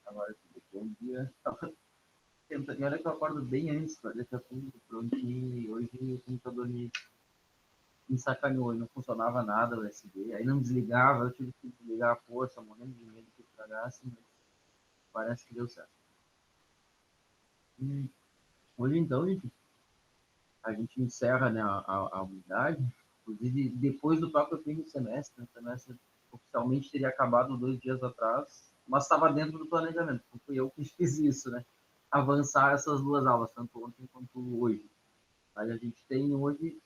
Agora, bom dia. E olha que eu acordo bem antes, daqui a pouco, pronto, e hoje o computador me sacaneou, não funcionava nada o USB, aí não desligava, eu tive que desligar a força, morrendo de medo que estragasse, mas parece que deu certo. E hoje então, a gente encerra, né, a unidade, inclusive depois do próprio fim do semestre, o semestre oficialmente teria acabado 2 dias atrás, mas estava dentro do planejamento, então fui eu que fiz isso, né? Avançar essas 2 aulas, tanto ontem quanto hoje. Aí a gente tem hoje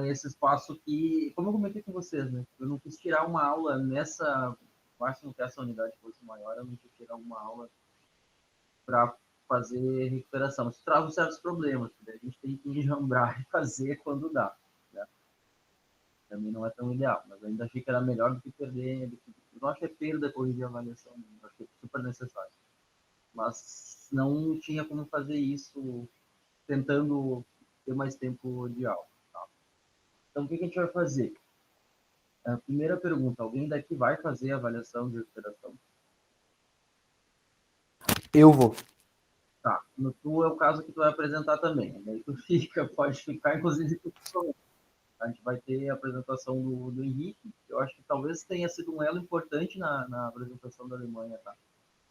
esse espaço que, como eu comentei com vocês, né? Eu não quis tirar uma aula nessa, máximo que essa unidade fosse maior, eu não quis tirar uma aula para fazer recuperação. Isso traz certos problemas, né? A gente tem que enjambrar e fazer quando dá. Né? Também não é tão ideal, mas ainda achei que era melhor do que perder. Eu não acho que é perda corrigir a avaliação, eu acho que é super necessário. Mas não tinha como fazer isso tentando ter mais tempo de aula. Tá? Então, o que a gente vai fazer? A primeira pergunta, alguém daqui vai fazer a avaliação de recuperação? Eu vou. Tá. No tu é o caso que tu vai apresentar também. Daí tu fica, pode ficar, inclusive tu sou. A gente vai ter a apresentação do Henrique. Eu acho que talvez tenha sido um elo importante na apresentação da Alemanha, tá?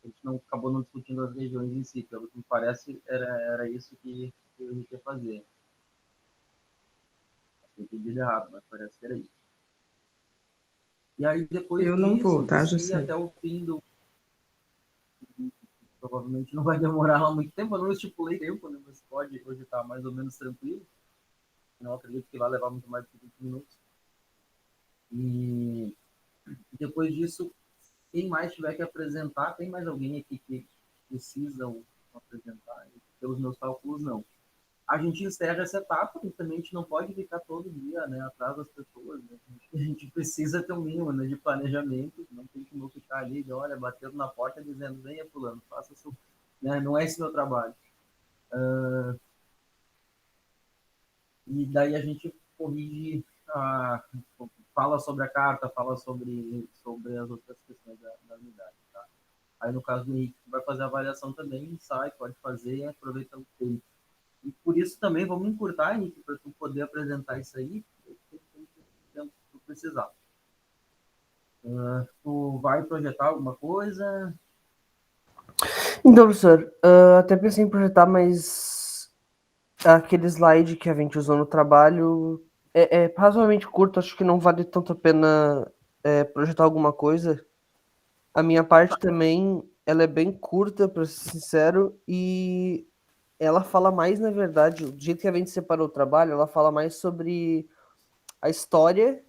A gente não acabou não discutindo as regiões em si, pelo que me parece, era isso que o Henrique ia fazer. Eu entendi errado, mas parece que era isso. E aí, depois Eu não vou, disso, tá, se José? até o fim do. Provavelmente não vai demorar lá muito tempo, eu não estipulei tempo, né? Mas pode, hoje tá mais ou menos tranquilo. Não acredito que vai levar muito mais de 20 minutos. E depois disso, quem mais tiver que apresentar, tem mais alguém aqui que precisa apresentar? Pelos meus cálculos, não. A gente encerra essa etapa, e também a gente não pode ficar todo dia, né, atrás das pessoas. Né? A gente precisa ter um mínimo, né, de planejamento, não tem como ficar ali, olha, batendo na porta dizendo, venha fulano, faça isso. Né? Não é esse meu trabalho. E daí a gente corrige, fala sobre a carta, fala sobre as outras questões da unidade. Tá? Aí no caso do Henrique, vai fazer a avaliação também, sai, pode fazer, aproveita o tempo. E por isso também vamos encurtar, Henrique, para tu poder apresentar isso aí, tempo que tu precisar. Tu vai projetar alguma coisa? Então, professor, até pensei em projetar, mas aquele slide que a gente usou no trabalho é razoavelmente curto, acho que não vale tanto a pena projetar alguma coisa. A minha parte também, ela é bem curta, para ser sincero, e ela fala mais, na verdade, do jeito que a gente separou o trabalho, ela fala mais sobre a história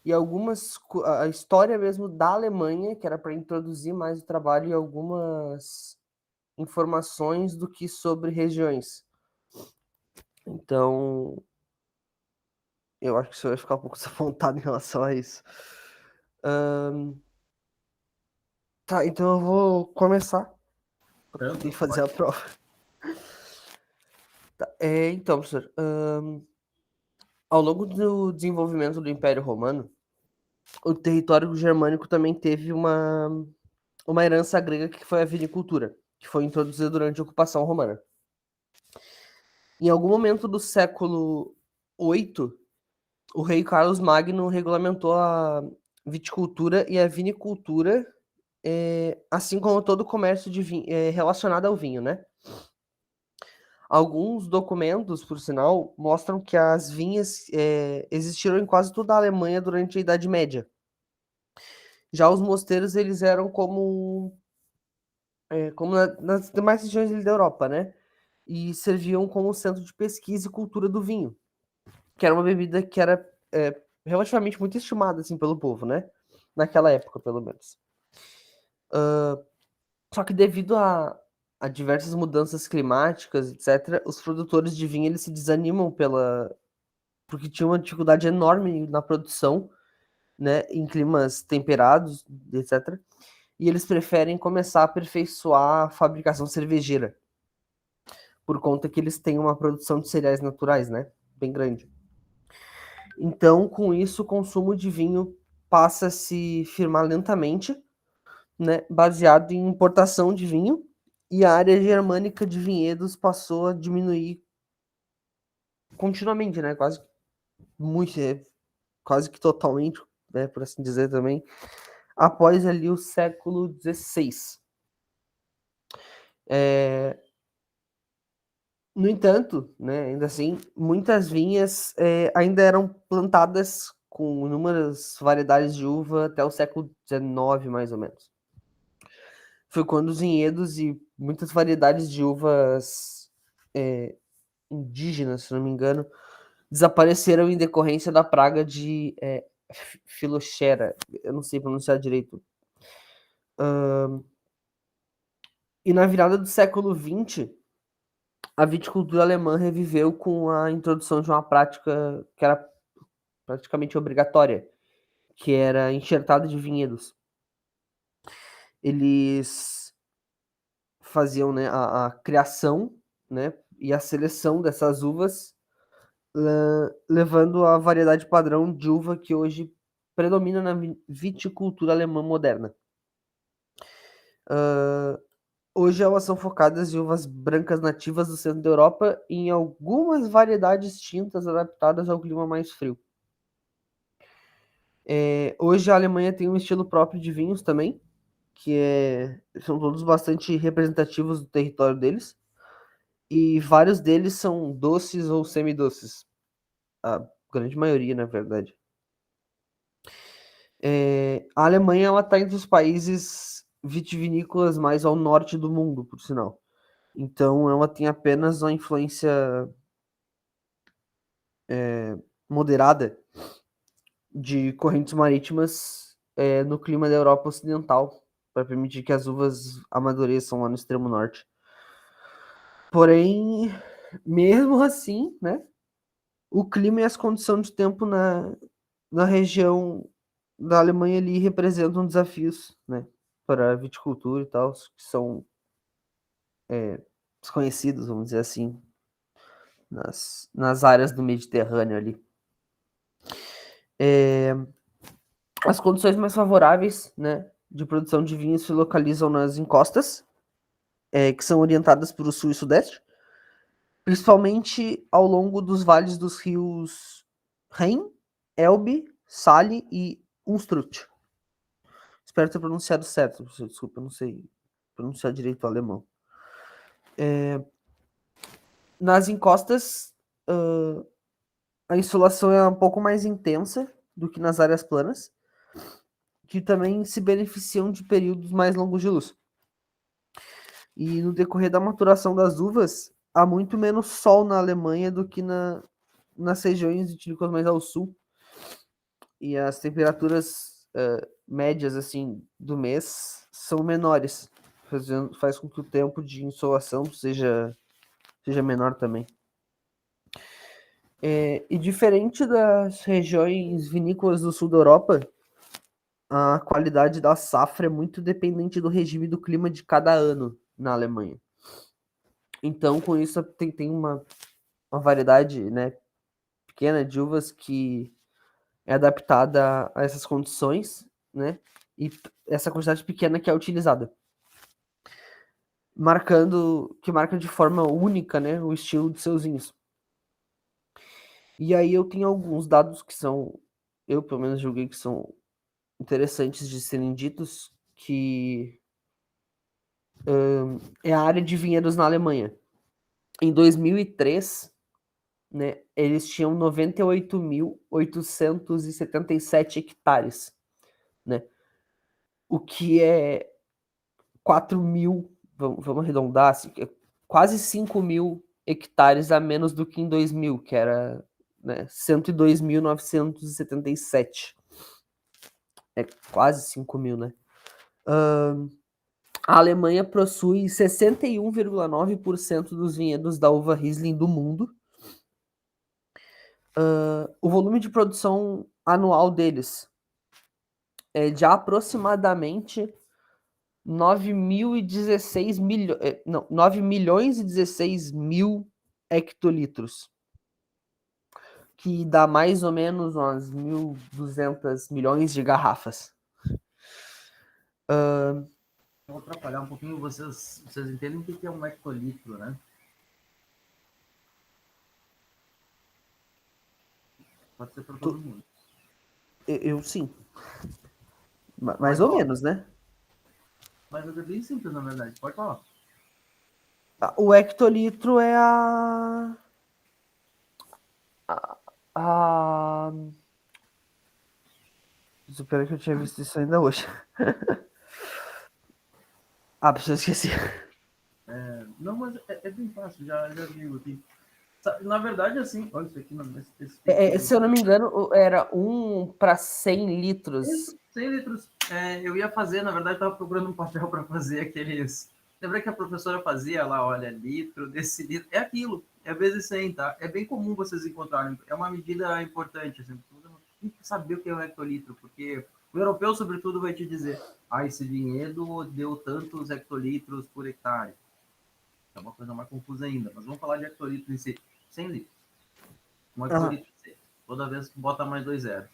e a história mesmo da Alemanha, que era para introduzir mais o trabalho e algumas informações do que sobre regiões. Então, eu acho que você vai ficar um pouco desapontado em relação a isso. Tá, então eu vou começar para poder Tranquilo, fazer pode. a prova. Tá, então, professor, ao longo do desenvolvimento do Império Romano, o território germânico também teve uma herança grega que foi a vinicultura, que foi introduzida durante a ocupação romana. Em algum momento do século VIII, o rei Carlos Magno regulamentou a viticultura e a vinicultura, assim como todo o comércio de vinho, relacionado ao vinho, né? Alguns documentos, por sinal, mostram que as vinhas existiram em quase toda a Alemanha durante a Idade Média. Já os mosteiros, eles eram como nas demais regiões da Europa, né? E serviam como centro de pesquisa e cultura do vinho, que era uma bebida que era relativamente muito estimada assim, pelo povo, né? Naquela época, pelo menos. Só que devido a diversas mudanças climáticas, etc., os produtores de vinho eles se desanimam porque tinha uma dificuldade enorme na produção, né, em climas temperados, etc. E eles preferem começar a aperfeiçoar a fabricação cervejeira, por conta que eles têm uma produção de cereais naturais, né, bem grande. Então, com isso, o consumo de vinho passa a se firmar lentamente, né, baseado em importação de vinho, e a área germânica de vinhedos passou a diminuir continuamente, né, quase que totalmente, né, por assim dizer também, após ali o século XVI. No entanto, né, ainda assim, muitas vinhas ainda eram plantadas com inúmeras variedades de uva até o século XIX, mais ou menos. Foi quando os vinhedos e muitas variedades de uvas indígenas, se não me engano, desapareceram em decorrência da praga de Filoxera. Eu não sei pronunciar direito. E na virada do século XX, a viticultura alemã reviveu com a introdução de uma prática que era praticamente obrigatória, que era a enxertada de vinhedos. Eles faziam, né, a criação, né, e a seleção dessas uvas, levando a variedade padrão de uva que hoje predomina na viticultura alemã moderna. Hoje elas são focadas em uvas brancas nativas do centro da Europa e em algumas variedades tintas adaptadas ao clima mais frio. Hoje a Alemanha tem um estilo próprio de vinhos também, são todos bastante representativos do território deles, e vários deles são doces ou semidoces. A grande maioria, na verdade. A Alemanha está entre os países vitivinícolas mais ao norte do mundo, por sinal. Então ela tem apenas uma influência moderada de correntes marítimas no clima da Europa Ocidental, para permitir que as uvas amadureçam lá no extremo norte. Porém, mesmo assim, né, o clima e as condições de tempo na região da Alemanha ali representam desafios, né, para a viticultura e tal, que são desconhecidos, vamos dizer assim, nas áreas do Mediterrâneo ali. As condições mais favoráveis, né, de produção de vinho se localizam nas encostas, que são orientadas para o sul e sudeste, principalmente ao longo dos vales dos rios Rhein, Elbe, Saale e Unstrut. Espero ter pronunciado certo, desculpa, eu não sei pronunciar direito o alemão. Nas encostas, a insolação é um pouco mais intensa do que nas áreas planas, que também se beneficiam de períodos mais longos de luz. E no decorrer da maturação das uvas, há muito menos sol na Alemanha do que nas regiões vitícolas mais ao sul. E as temperaturas médias assim do mês são menores, faz com que o tempo de insolação seja menor também. E diferente das regiões vinícolas do sul da Europa, a qualidade da safra é muito dependente do regime do clima de cada ano na Alemanha. Então, com isso, tem uma variedade, né, pequena de uvas que é adaptada a essas condições, né, e essa quantidade pequena que é utilizada. Que marca de forma única, né, o estilo de seus vinhos. E aí eu tenho alguns dados que eu pelo menos julguei que são interessantes de serem ditos, que é a área de vinhedos na Alemanha. Em 2003, né, eles tinham 98.877 hectares, né? O que é 4.000, vamos arredondar, assim, quase 5.000 hectares a menos do que em 2000, que era, né, 102.977. É quase 5.000, né? A Alemanha possui 61,9% dos vinhedos da uva Riesling do mundo. O volume de produção anual deles é de aproximadamente 9 milhões e 16 mil hectolitros, que dá mais ou menos umas 1.200 milhões de garrafas. Eu vou atrapalhar um pouquinho, vocês entendem o que é um hectolitro, né? Pode ser para todo Tu- mundo. eu sim. Mais Pode ou falar. menos, né? Mas é bem simples, na verdade. Pode falar. O hectolitro é a... Supera que eu tinha visto isso ainda hoje. Ah, preciso esquecer. Não, mas é bem fácil, já digo aqui. Na verdade, assim, olha isso aqui, esse Se eu não me engano, era 1 para 100 litros. isso, 100 litros. Eu ia fazer, na verdade, estava procurando um papel para fazer aqueles. Lembra que a professora fazia lá, olha, litro, decilitro, é aquilo, é vezes 100, tá? É bem comum vocês encontrarem, é uma medida importante, assim, tem que saber o que é um hectolitro, porque o europeu, sobretudo, vai te dizer, esse vinhedo deu tantos hectolitros por hectare. É uma coisa mais confusa ainda, mas vamos falar de hectolitro em si. 100 litros. Um Aham. hectolitro em si. Toda vez bota mais dois zeros.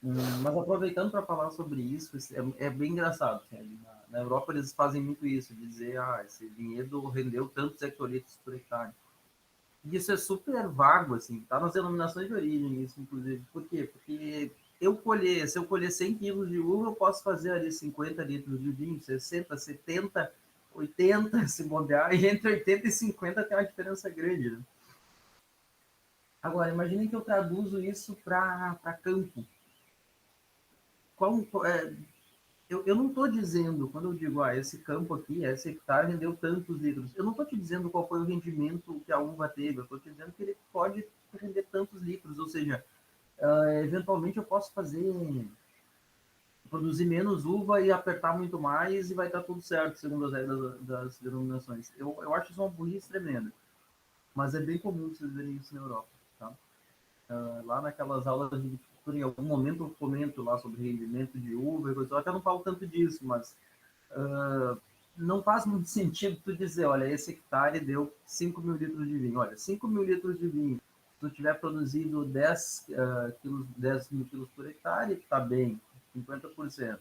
Mas aproveitando para falar sobre isso, é bem engraçado. Assim, na Europa eles fazem muito isso, de dizer, esse vinhedo rendeu tantos hectolitros por hectare. E isso é super vago, assim, tá nas denominações de origem, isso, inclusive. Por quê? Porque se eu colher 100 quilos de uva, eu posso fazer ali 50 litros de vinho, 60, 70, 80, se bobear, e entre 80 e 50 tem uma diferença grande, né? Agora, imaginem que eu traduzo isso para campo. Qual, eu não estou dizendo, quando eu digo, esse campo aqui, esse hectare rendeu tantos litros, eu não estou te dizendo qual foi o rendimento que a uva teve, eu estou te dizendo que ele pode render tantos litros, ou seja, eventualmente eu posso produzir menos uva e apertar muito mais e vai estar tudo certo, segundo as regras das denominações. Eu acho isso uma burrice tremenda, mas é bem comum vocês verem isso na Europa, tá? Lá naquelas aulas de viticultura, em algum momento eu comento lá sobre rendimento de uva, eu até não falo tanto disso, mas não faz muito sentido tu dizer, olha, esse hectare deu 5 mil litros de vinho. Olha, 5 mil litros de vinho, se tu tiver produzido 10 mil quilos por hectare, tá bem, 50%.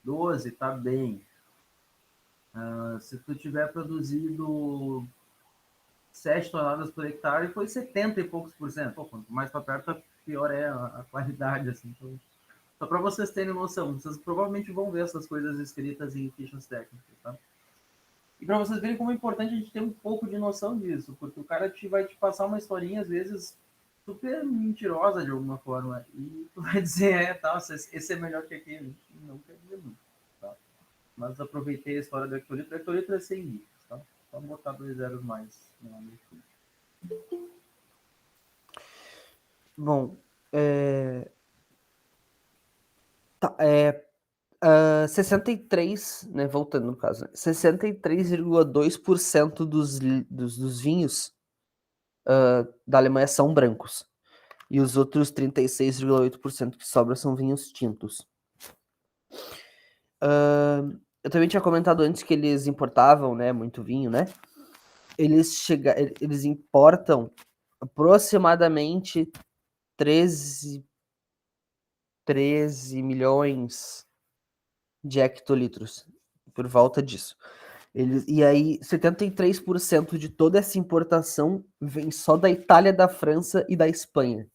12, tá bem. Se tu tiver produzido 7 toneladas por hectare, foi 70 e poucos por cento. Pô, quanto mais para perto, pior é a qualidade. Assim. Então, só para vocês terem noção, vocês provavelmente vão ver essas coisas escritas em fichas técnicas, tá? E para vocês verem como é importante a gente ter um pouco de noção disso, porque o cara vai te passar uma historinha, às vezes, super mentirosa de alguma forma, e tu vai dizer, tá, esse é melhor que aquele. Não quer dizer muito, tá? Mas aproveitei a história do hectolitro. O hectolitro é 100 litros, tá? Só botar dois zeros mais no nome. Bom, tá, 63, né, voltando no caso, né, 63,2% dos vinhos da Alemanha são brancos. E os outros 36,8% que sobram são vinhos tintos. Eu também tinha comentado antes que eles importavam, né, muito vinho, né? Eles importam aproximadamente 13 milhões de hectolitros, por volta disso. E aí, 73% de toda essa importação vem só da Itália, da França e da Espanha.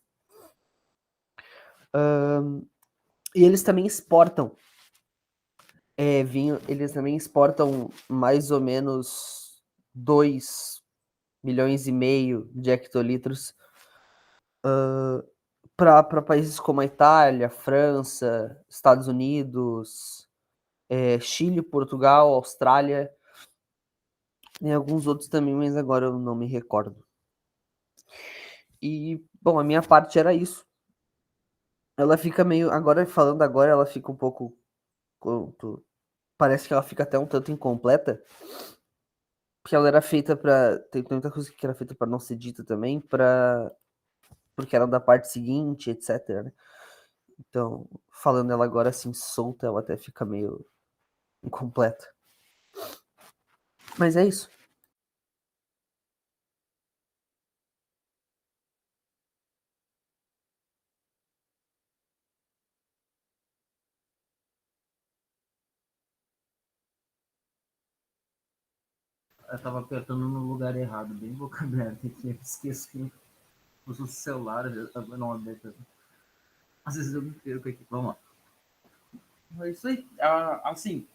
E eles também exportam vinho, eles também exportam mais ou menos 2,5 milhões de hectolitros para países como a Itália, França, Estados Unidos, Chile, Portugal, Austrália e alguns outros também, mas agora eu não me recordo. E, bom, a minha parte era isso. Ela fica meio. Agora, falando agora, ela fica um pouco. Parece que ela fica até um tanto incompleta. Porque ela era feita para. Tem muita coisa que era feita para não ser dita também, porque era da parte seguinte, etc. Né? Então, falando ela agora assim solta, ela até fica meio incompleta. Mas é isso. Eu tava apertando no lugar errado, bem boca aberta aqui. Eu esqueço que uso o celular, não aberto. Às vezes eu me perco aqui. Vamos lá. É isso aí. Assim,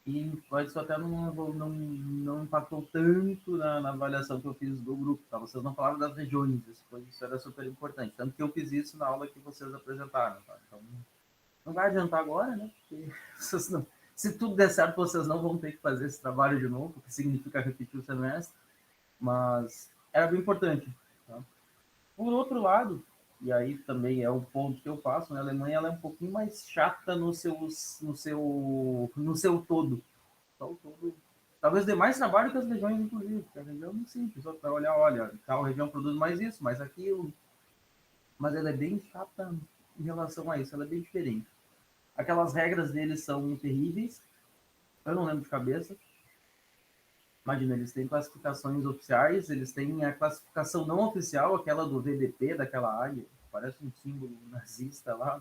e isso até não impactou tanto na avaliação que eu fiz do grupo, tá? Vocês não falaram das regiões, isso era super importante. Tanto que eu fiz isso na aula que vocês apresentaram, tá? Então, não vai adiantar agora, né? Porque vocês não, se tudo der certo, vocês não vão ter que fazer esse trabalho de novo, o que significa repetir o semestre, mas era bem importante, tá? Por outro lado, e aí também é o ponto que eu faço, né? A Alemanha ela é um pouquinho mais chata no seu todo. Só o todo. Talvez dê mais trabalho que as regiões, inclusive, porque a região é muito simples, só para olhar, olha, tal região produz mais isso, mais aquilo, mas ela é bem chata em relação a isso, ela é bem diferente. Aquelas regras deles são terríveis, eu não lembro de cabeça. Imagina, eles têm classificações oficiais, eles têm a classificação não oficial, aquela do VDP, daquela águia, parece um símbolo nazista lá,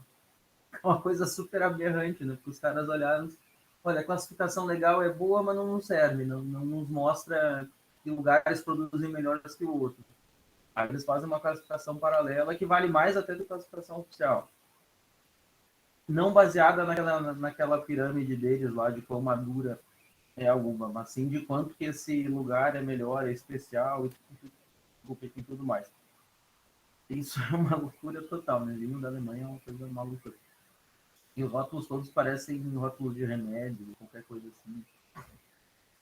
uma coisa super aberrante, né? Porque os caras olharam, olha, a classificação legal é boa, mas não serve, não nos mostra que lugares produzem melhores que o outro. Aí eles fazem uma classificação paralela que vale mais até do que a classificação oficial. Não baseada naquela pirâmide deles lá de quão madura é alguma, mas sim de quanto que esse lugar é melhor, é especial e tudo mais. Isso é uma loucura total, né? Vinho da Alemanha é uma coisa maluca. E os rótulos todos parecem rótulos de remédio, qualquer coisa assim,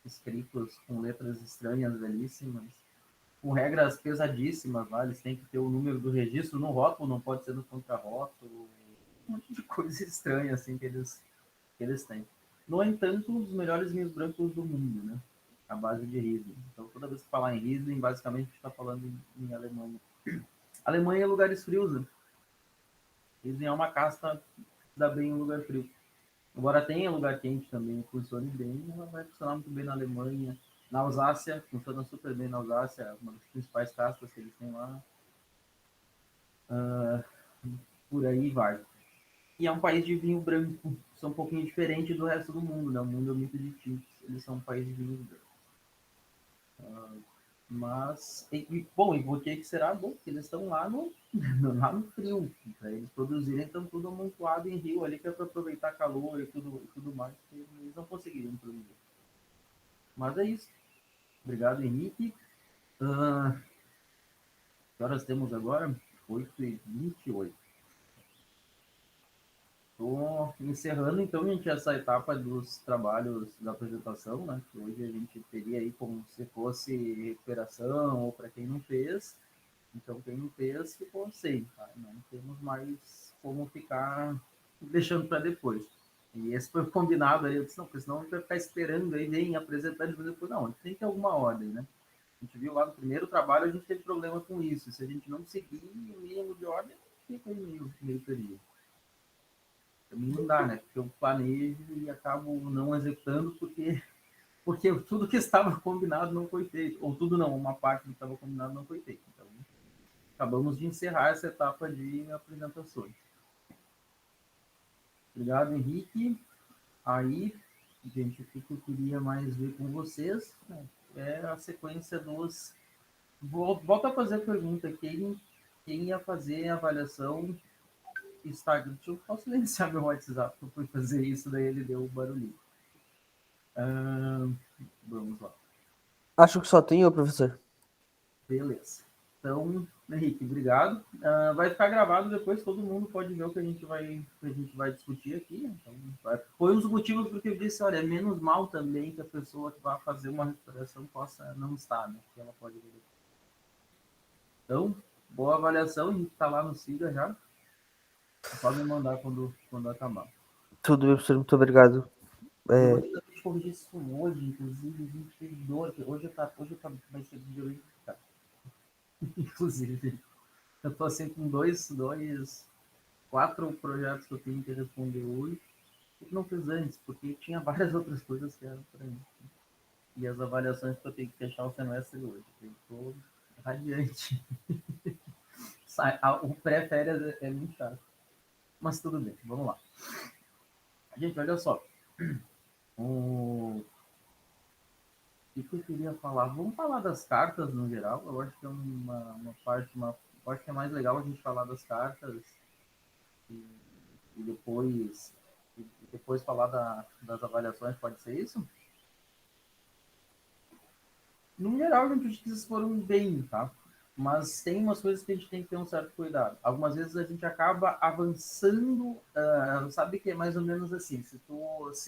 escritos com letras estranhas, belíssimas, com regras pesadíssimas lá, eles têm que ter o número do registro no rótulo, não pode ser no contrarótulo, um monte de coisa estranha assim que eles têm. No entanto, os melhores vinhos brancos do mundo, né? A base de Riesling. Então, toda vez que falar em Riesling, basicamente a gente está falando em Alemanha. Alemanha é lugares frios, né? Riesling é uma casta que dá bem em lugar frio. Embora tenha lugar quente também, funcione bem, ela vai funcionar muito bem na Alemanha. Na Alsácia, funciona super bem na Alsácia, é uma das principais castas que eles têm lá. Uh, por aí vai. E é um país de vinho branco, isso é um pouquinho diferente do resto do mundo, né? O mundo é muito de tintos, eles são um país de vinho branco. Mas, bom, e por que será? Bom, porque eles estão lá no frio. Para eles produzirem, estão tudo amontoado em rio ali, que é para aproveitar calor e tudo mais, que eles não conseguiriam produzir. Mas é isso. Obrigado, Henrique. Que horas temos agora? 8h28. Estou encerrando, então, gente, essa etapa dos trabalhos da apresentação, né? Que hoje a gente teria aí como se fosse recuperação, ou para quem não fez. Então, quem não fez, ficou sem, tá? Não temos mais como ficar deixando para depois. E esse foi o combinado aí, eu disse, não, porque senão a gente vai ficar esperando aí, vem apresentar e depois, não, a gente tem que ter alguma ordem, né? A gente viu lá no primeiro trabalho, a gente teve problema com isso. Se a gente não seguir o mínimo de ordem, fica aí meio perdido. Também não dá, né? Porque eu planejo e acabo não executando porque tudo que estava combinado não foi feito. Ou tudo não, uma parte do que estava combinado não foi feito. Então, acabamos de encerrar essa etapa de apresentações. Obrigado, Henrique. Aí, gente, o que eu queria mais ver com vocês é a sequência dos. Volto a fazer a pergunta: quem ia fazer a avaliação Instagram? Deixa eu posso silenciar meu WhatsApp, eu fui fazer isso, daí ele deu o barulhinho. Vamos lá. Acho que só tem eu, professor. Beleza. Então, Henrique, obrigado. Vai ficar gravado depois, todo mundo pode ver o que a gente vai discutir aqui. Então, foi um dos motivos porque eu disse, olha, é menos mal também que a pessoa que vai fazer uma recuperação possa não estar, né? Porque ela pode ver. Então, boa avaliação, a gente está lá no SIGA já. Pode me mandar quando acabar. Tudo bem, professor, muito obrigado. Eu vou tentar corrigir isso hoje, inclusive, a gente teve dor. Hoje vai ser vídeo, inclusive. Eu estou assim com quatro projetos que eu tenho que responder hoje. Eu não fiz antes, porque tinha várias outras coisas que eram para mim. E as avaliações que eu tenho que fechar o semestre hoje. Eu estou radiante. O pré-férias é muito chato. Mas tudo bem, vamos lá. Gente, olha só. O que que eu queria falar? Vamos falar das cartas no geral. Eu acho que é uma parte, eu acho que é mais legal a gente falar das cartas e, e depois, e depois falar das avaliações, pode ser isso? No geral, a gente vocês foram bem, tá? Mas tem umas coisas que a gente tem que ter um certo cuidado. Algumas vezes a gente acaba avançando, sabe que é mais ou menos assim, se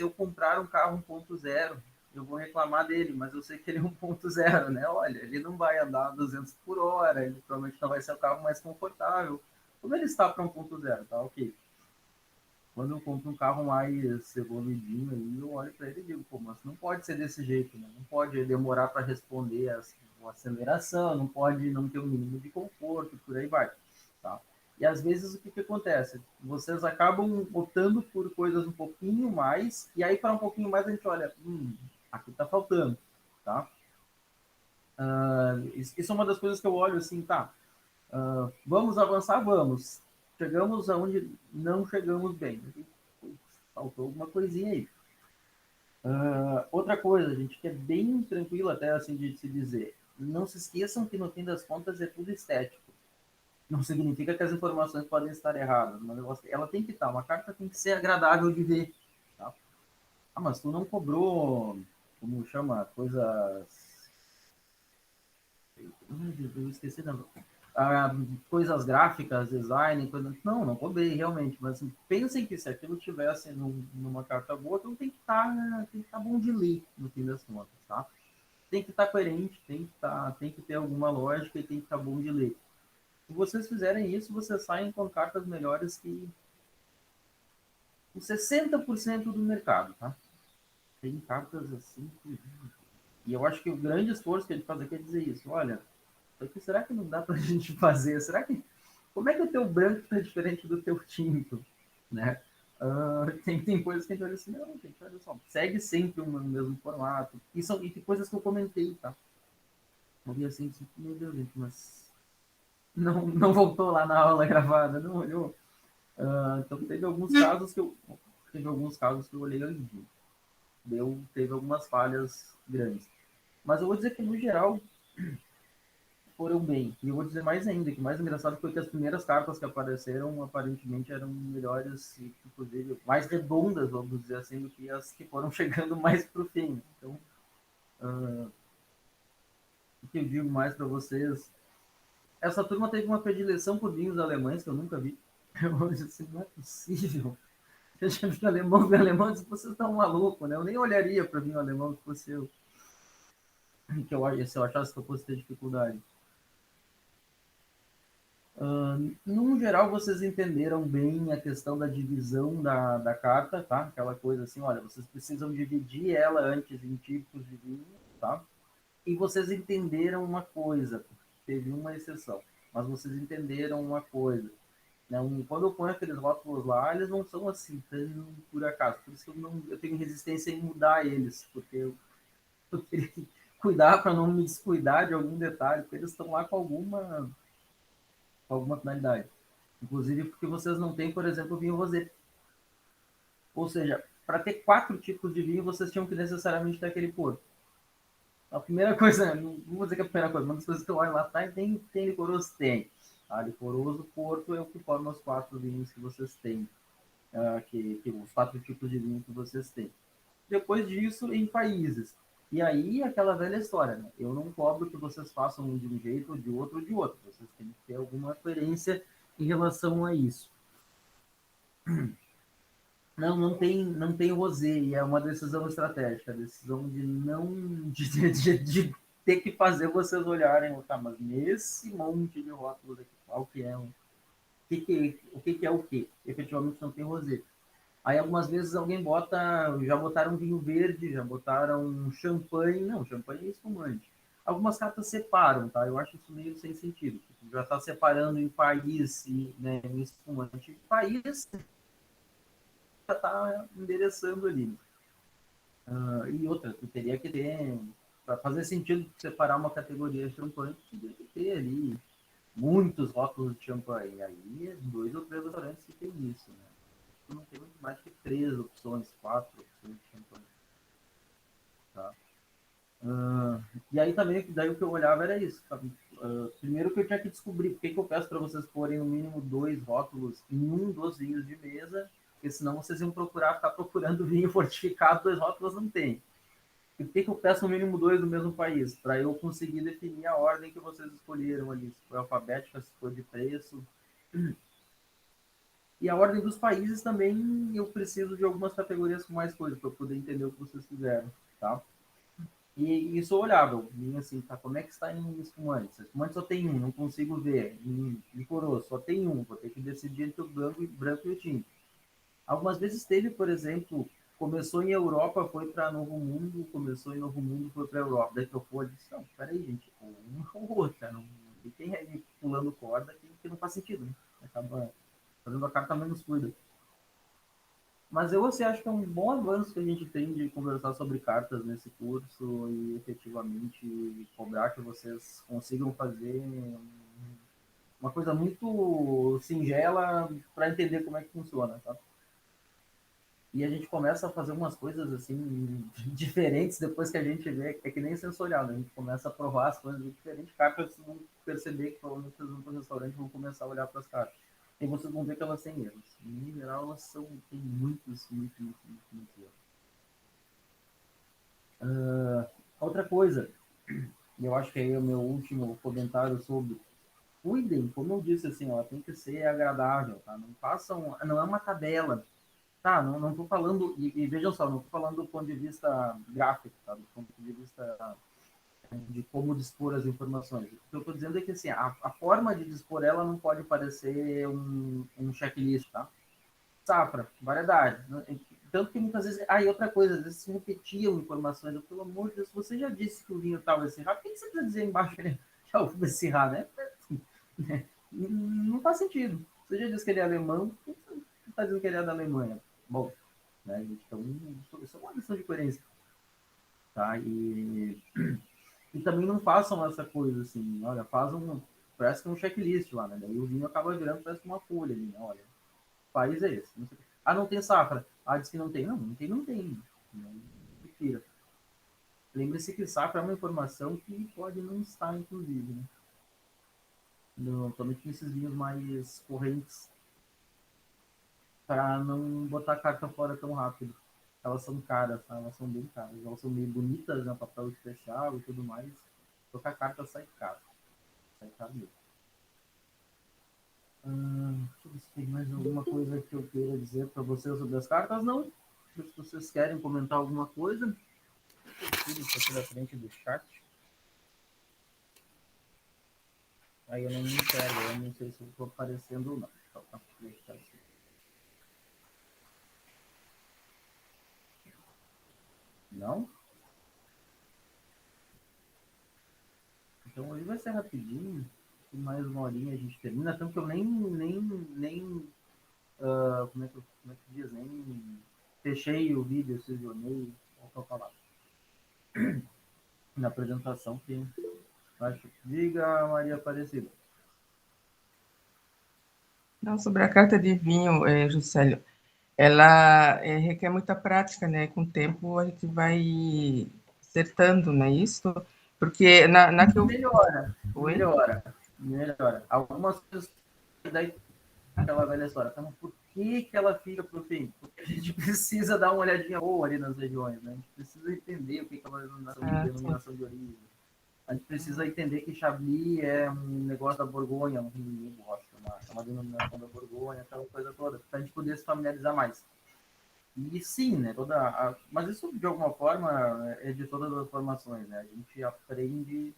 eu comprar um carro 1.0, eu vou reclamar dele, mas eu sei que ele é 1.0, né? Olha, ele não vai andar 200 por hora, ele provavelmente não vai ser o carro mais confortável. Como ele está para 1.0, tá ok. Quando eu compro um carro mais evoluidinho aí, eu olho para ele e digo, pô, mas não pode ser desse jeito, né? Não pode demorar para responder a aceleração, não pode não ter um mínimo de conforto, por aí vai, tá? E às vezes o que acontece? Vocês acabam optando por coisas um pouquinho mais, e aí para um pouquinho mais a gente olha, aqui tá faltando, tá? Isso é uma das coisas que eu olho assim, tá? Vamos avançar, vamos. Chegamos aonde não chegamos bem. Faltou alguma coisinha aí. Outra coisa, gente, que é bem tranquilo até assim de se dizer. Não se esqueçam que no fim das contas é tudo estético. Não significa que as informações podem estar erradas, mas ela tem que estar. Uma carta tem que ser agradável de ver. Tá? Ah, mas tu não cobrou, como chama, coisas. Eu esqueci, não. Coisas gráficas, design, não, não cobrei realmente, mas assim, pensem que se aquilo tivesse numa carta boa, aquilo tem que estar bom de ler, no fim das contas, tá? Tem que estar coerente, tem que ter alguma lógica e tem que estar bom de ler. Se vocês fizerem isso, vocês saem com cartas melhores que o 60% do mercado, tá? Tem cartas assim que... E eu acho que o grande esforço que a gente faz aqui é dizer isso, olha, será que não dá pra gente fazer? Será que como é que o teu branco está diferente do teu tinto, né? Tem coisas que a gente olha assim, não, tem que olha só, segue sempre o mesmo formato. E tem coisas que eu comentei, tá? Eu vi assim, meu Deus, gente, mas não voltou lá na aula gravada, não olhou. Então teve alguns casos que eu olhei antes, teve algumas falhas grandes. Mas eu vou dizer que no geral foram bem. E eu vou dizer mais ainda, que o mais engraçado foi que as primeiras cartas que apareceram aparentemente eram melhores, inclusive mais redondas, vamos dizer assim, do que as que foram chegando mais para o fim. Então, o que eu digo mais para vocês, essa turma teve uma predileção por vinhos alemães que eu nunca vi. Eu disse assim, não é possível. Eu já vi alemão, disse, vocês estão malucos, né? Eu nem olharia para vinho alemão se fosse eu, se eu achasse que eu fosse ter dificuldade. No geral, vocês entenderam bem a questão da divisão da carta, tá? Aquela coisa assim, olha, vocês precisam dividir ela antes em tipos de vinho, tá? E vocês entenderam uma coisa, teve uma exceção, mas vocês entenderam uma coisa, né? Quando eu ponho aqueles rótulos lá, eles não são assim, por acaso, por isso que eu tenho resistência em mudar eles, porque eu queria cuidar para não me descuidar de algum detalhe, porque eles estão lá com alguma finalidade. Inclusive porque vocês não têm, por exemplo, vinho rosé. Ou seja, para ter 4 tipos de vinho, vocês tinham que necessariamente ter aquele porto. A primeira coisa, não vou dizer que é a primeira coisa, uma das coisas que eu olho lá atrás, tem licoroso? Tem. Tá? Licoroso, porto é o que forma os 4 vinhos que vocês têm. Os 4 tipos de vinho que vocês têm. Depois disso, em países. E aí, aquela velha história, né? Eu não cobro que vocês façam de um jeito, ou de outro, ou de outro. Vocês têm que ter alguma coerência em relação a isso. Não tem rosé, e é uma decisão estratégica, a decisão de não de ter que fazer vocês olharem, tá, mas nesse monte de rótulos aqui, qual que é o que é o que? Efetivamente não tem rosé. Aí algumas vezes alguém já botaram vinho verde, já botaram champanhe, não, champanhe é espumante. Algumas cartas separam, tá? Eu acho isso meio sem sentido. Já está separando em país e né, em espumante. País já está endereçando ali. E outra, tu teria que ter, para fazer sentido separar uma categoria de champanhe, tu teria que ter ali muitos rótulos de champanhe. Aí, 2 ou 3 restaurantes que tem isso, né? Tu não tem muito mais que 3 opções, 4 opções de champanhe. Tá? E aí também, daí o que eu olhava era isso, sabe? Primeiro que eu tinha que descobrir por que eu peço para vocês porem no mínimo 2 rótulos em um dos vinhos de mesa, porque senão vocês iam ficar procurando vinho fortificado, 2 rótulos não tem. E por que eu peço no mínimo 2 do mesmo país? Para eu conseguir definir a ordem que vocês escolheram ali, se foi alfabética, se foi de preço. E a ordem dos países também eu preciso de algumas categorias com mais coisas para poder entender o que vocês fizeram, tá? E isso eu olhava, eu vinha assim, tá, como é que está em espumantes? Espumante só tem um, não consigo ver. Em coroa só tem um, vou ter que decidir entre o branco e o tinto. Algumas vezes teve, por exemplo, começou em Europa, foi para Novo Mundo, começou em Novo Mundo, foi para Europa. Daí trocou, eu disse, não, peraí, gente, um ou outro, não tem aí pulando corda que não faz sentido, né? Acaba fazendo a carta menos fluida. Mas eu assim, acho que é um bom avanço que a gente tem de conversar sobre cartas nesse curso e efetivamente cobrar que vocês consigam fazer uma coisa muito singela para entender como é que funciona, tá? E a gente começa a fazer umas coisas assim diferentes depois que a gente vê, é que nem sensorial, né? A gente começa a provar as coisas diferentes, cartas vocês vão perceber que provavelmente vocês vão para o restaurante vão começar a olhar para as cartas. E vocês vão ver que elas têm erros. Em geral, elas tem muitos erros. Outra coisa, e eu acho que aí é o meu último comentário sobre cuidem, como eu disse assim, ela tem que ser agradável, tá? Não façam, não é uma tabela, tá? Não estou falando, e vejam só, não estou falando do ponto de vista gráfico, tá? Do ponto de vista de como dispor as informações. O que eu estou dizendo é que assim, a forma de dispor ela não pode parecer um checklist, tá? Safra, variedade. Tanto que muitas vezes. Ah, e outra coisa, às vezes se repetiam informações. Eu, pelo amor de Deus, você já disse que o vinho tal vai ser errado, por que você precisa dizer embaixo que ele já vai ser errado, né? Não faz sentido. Você já disse que ele é alemão, por que você está dizendo que ele é da Alemanha? Bom, né? Então, isso é uma questão de coerência. Tá? E também não façam essa coisa assim, olha, faz um. Parece que é um checklist lá, né? Daí o vinho acaba virando, parece uma folha ali, né? Olha, país é esse. Não sei. Ah, não tem safra. Ah, diz que não tem. Não, não tem, não tem. Não, mentira. Lembre-se que safra é uma informação que pode não estar, inclusive, né? Somente nesses vinhos mais correntes, para não botar a carta fora tão rápido. Elas são caras, tá? Elas são bem caras. Elas são meio bonitas, né? Papel especial e tudo mais. Só que a carta sai caro. Sai caro mesmo. Deixa eu ver se tem mais alguma coisa que eu queira dizer para vocês sobre as cartas. Não. Se vocês querem comentar alguma coisa, tudo isso aqui na frente do chat. Aí eu não me enxergo, eu não sei se eu estou aparecendo ou não. Deixa eu não? Então hoje vai ser rapidinho. Mais uma horinha a gente termina. Tanto que eu nem como é que diz? Nem fechei o vídeo, acionei, vou falar. Na apresentação que acho. Diga, Maria Aparecida. Não, sobre a carta de vinho, Juscelio, ela requer muita prática, né? Com o tempo a gente vai acertando, né? Isso, porque na que eu... Melhora, Oi? melhora. Algumas coisas daí aquela velha história. Então, por que ela fica pro fim? Porque a gente precisa dar uma olhadinha boa ali nas regiões, né? A gente precisa entender o que é uma denominação de origem. A gente precisa entender que Chablis é um negócio da Borgonha, um negócio, uma denominação da Borgonha, aquela coisa toda, para a gente poder se familiarizar mais. E sim, né? Mas isso de alguma forma é de todas as formações, né? A gente aprende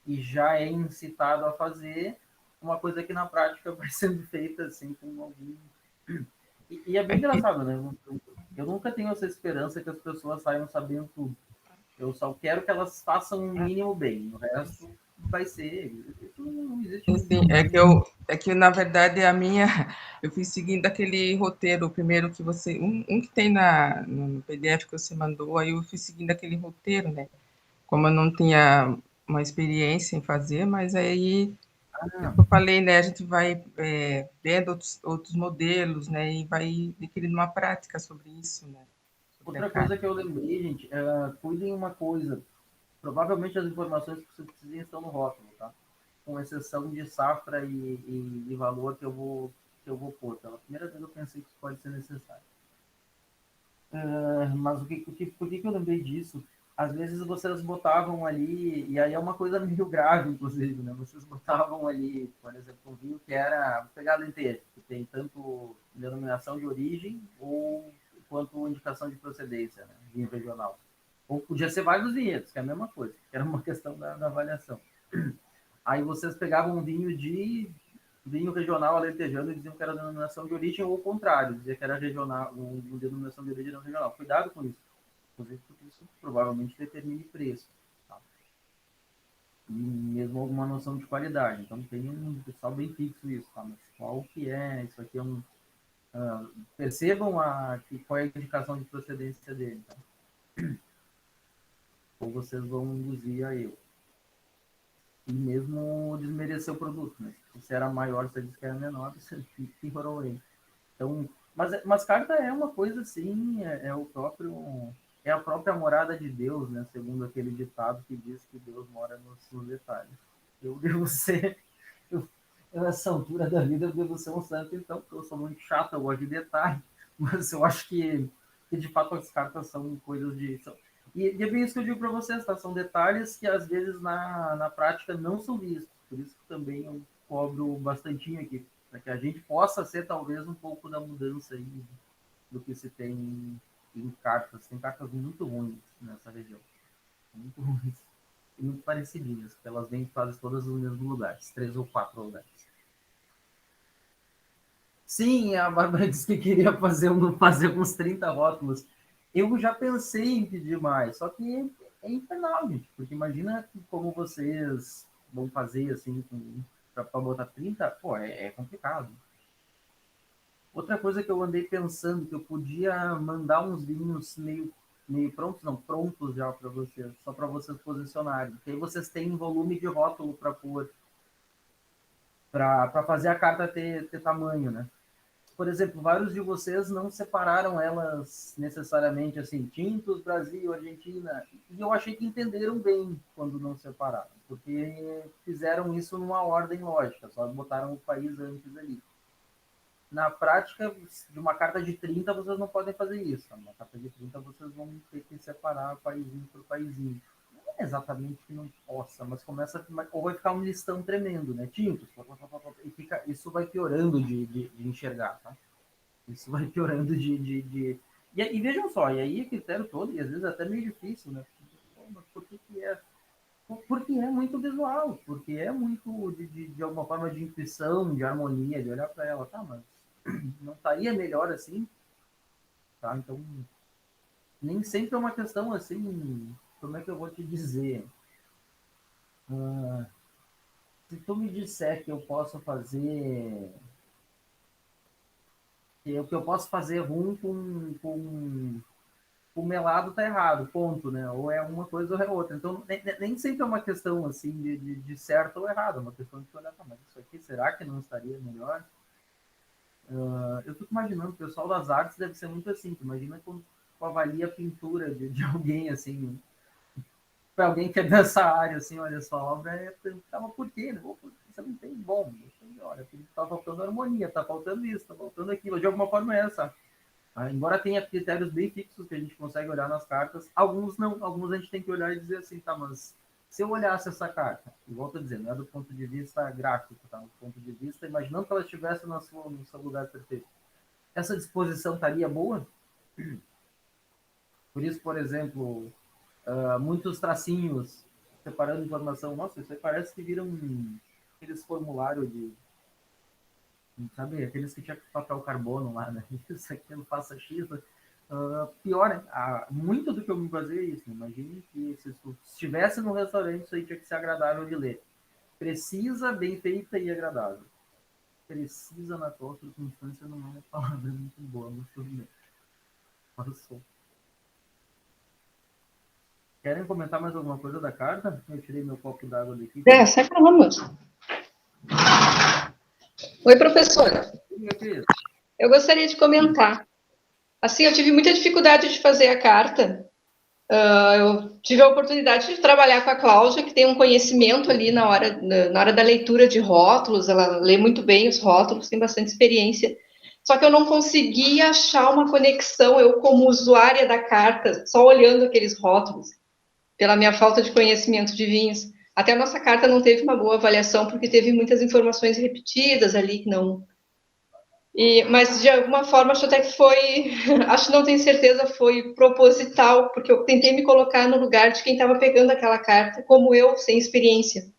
e já é incitado a fazer uma coisa que na prática vai sendo feita assim com algum. E é bem engraçado, né? Eu nunca tenho essa esperança que as pessoas saiam sabendo tudo. Eu só quero que elas façam o mínimo bem. O resto vai ser. Isso não existe muito. Sim, é que na verdade a minha, eu fui seguindo aquele roteiro, o primeiro que você, um que tem no PDF que você mandou, aí eu fui seguindo aquele roteiro, né? Como eu não tinha uma experiência em fazer, mas aí, eu falei, né, a gente vai vendo outros modelos, né, e vai adquirindo uma prática sobre isso, né? Sobre Outra coisa que eu lembrei, gente, cuidem uma coisa. provavelmente as informações que você precisa estão no rótulo, tá? Com exceção de safra e valor que eu vou pôr. Pela primeira vez eu pensei que isso pode ser necessário. Mas por que eu lembrei disso? Às vezes vocês botavam ali, e aí é uma coisa meio grave, inclusive, né? Vocês botavam ali, por exemplo, um vinho que era, vou pegar lenteja, que tem tanto denominação de origem ou quanto indicação de procedência, né? Vinho regional. Ou podia ser vários vinhedos, que é a mesma coisa, que era uma questão da avaliação. Aí vocês pegavam um vinho regional alentejano e diziam que era denominação de origem, ou o contrário, dizia que era regional, uma denominação de origem não regional. Cuidado com isso, inclusive porque isso provavelmente determine preço, tá? E mesmo alguma noção de qualidade. Então tem um pessoal bem fixo isso, tá? Mas qual que é? Isso aqui é um... percebam qual é a indicação de procedência dele, tá? Ou vocês vão induzir a eu. E mesmo desmerecer o produto, né? Se era maior, você disse que era menor, você piorou aí. Então, mas carta é uma coisa assim, é a própria morada de Deus, né? Segundo aquele ditado que diz que Deus mora nos detalhes. Eu devo ser, nessa altura da vida, eu devo ser um santo, então, porque eu sou muito chato, eu gosto de detalhe, mas eu acho que de fato as cartas são coisas de... E é bem isso que eu digo para vocês, tá? São detalhes que às vezes na prática não são vistos. Por isso que também eu cobro bastantinho aqui, para que a gente possa ser talvez um pouco da mudança aí do que se tem em cartas. Tem cartas muito ruins nessa região. Muito ruins. E muito parecidinhas, porque elas vêm quase todas nos mesmos lugares, 3 ou 4 lugares. Sim, a Bárbara disse que queria fazer uns 30 rótulos. Eu já pensei em pedir mais, só que é infernal, gente, porque imagina como vocês vão fazer assim para botar 30, pô, é complicado. Outra coisa que eu andei pensando, que eu podia mandar uns vinhos meio prontos, não, prontos já para vocês, só para vocês posicionarem, porque aí vocês têm volume de rótulo para pôr, para fazer a carta ter tamanho, né? Por exemplo, vários de vocês não separaram elas necessariamente assim, tintos, Brasil, Argentina, e eu achei que entenderam bem quando não separaram, porque fizeram isso numa ordem lógica, só botaram o país antes ali. Na prática, de uma carta de 30, vocês não podem fazer isso. Na carta de 30, vocês vão ter que separar paísinho por paísinho. Não é exatamente que não possa, mas começa, ou vai ficar um listão tremendo, né? Tintos, e isso vai piorando de enxergar, tá? Isso vai piorando E vejam só, e aí é critério todo, e às vezes até meio difícil, né? Mas por que é? Porque é muito visual, porque é muito de alguma forma de intuição, de harmonia, de olhar para ela, tá, mas não estaria melhor assim, tá? Então, nem sempre é uma questão assim, como é que eu vou te dizer? Se tu me disser que eu posso fazer, que o que eu posso fazer rum com o melado tá errado, ponto, né? Ou é uma coisa ou é outra. Então, nem sempre é uma questão assim de certo ou errado, é uma questão de olhar, tá, mas isso aqui, será que não estaria melhor? Eu fico imaginando, o pessoal das artes deve ser muito assim, imagina quando avalia a pintura de alguém, assim, para alguém que é dessa área, assim, olha, sua obra é... Mas por quê? Você não tem bom. Olha, tá faltando harmonia, tá faltando isso, tá faltando aquilo, de alguma forma é essa. Embora tenha critérios bem fixos que a gente consegue olhar nas cartas, alguns não, alguns a gente tem que olhar e dizer assim, tá, mas se eu olhasse essa carta, e volto a dizer, não é do ponto de vista gráfico, tá, do ponto de vista, imaginando que ela estivesse no seu lugar perfeito, essa disposição estaria boa? Por isso, por exemplo, muitos tracinhos separando informação, nossa, isso aí parece que viram aqueles formulários sabe, aqueles que tinha que papel carbono lá, né? Isso aqui não passa X. Pior, né? Muito do que eu me baseio é isso. Imagine que se estivesse no restaurante, isso aí tinha que ser agradável de ler. Precisa, bem feita e agradável. Precisa, na atual circunstância, não é uma palavra muito boa, mas tudo bem. Passou. Querem comentar mais alguma coisa da carta? Eu tirei meu copo d'água daqui. Sai pra lá, moço. Oi, professora. Eu gostaria de comentar. Assim, eu tive muita dificuldade de fazer a carta, Eu tive a oportunidade de trabalhar com a Cláudia, que tem um conhecimento ali na hora da leitura de rótulos, ela lê muito bem os rótulos, tem bastante experiência. Só que eu não conseguia achar uma conexão, eu como usuária da carta, só olhando aqueles rótulos, pela minha falta de conhecimento de vinhos. Até a nossa carta não teve uma boa avaliação, porque teve muitas informações repetidas ali que não. Mas de alguma forma acho até que foi, acho não tenho certeza, foi proposital, porque eu tentei me colocar no lugar de quem estava pegando aquela carta, como eu, sem experiência.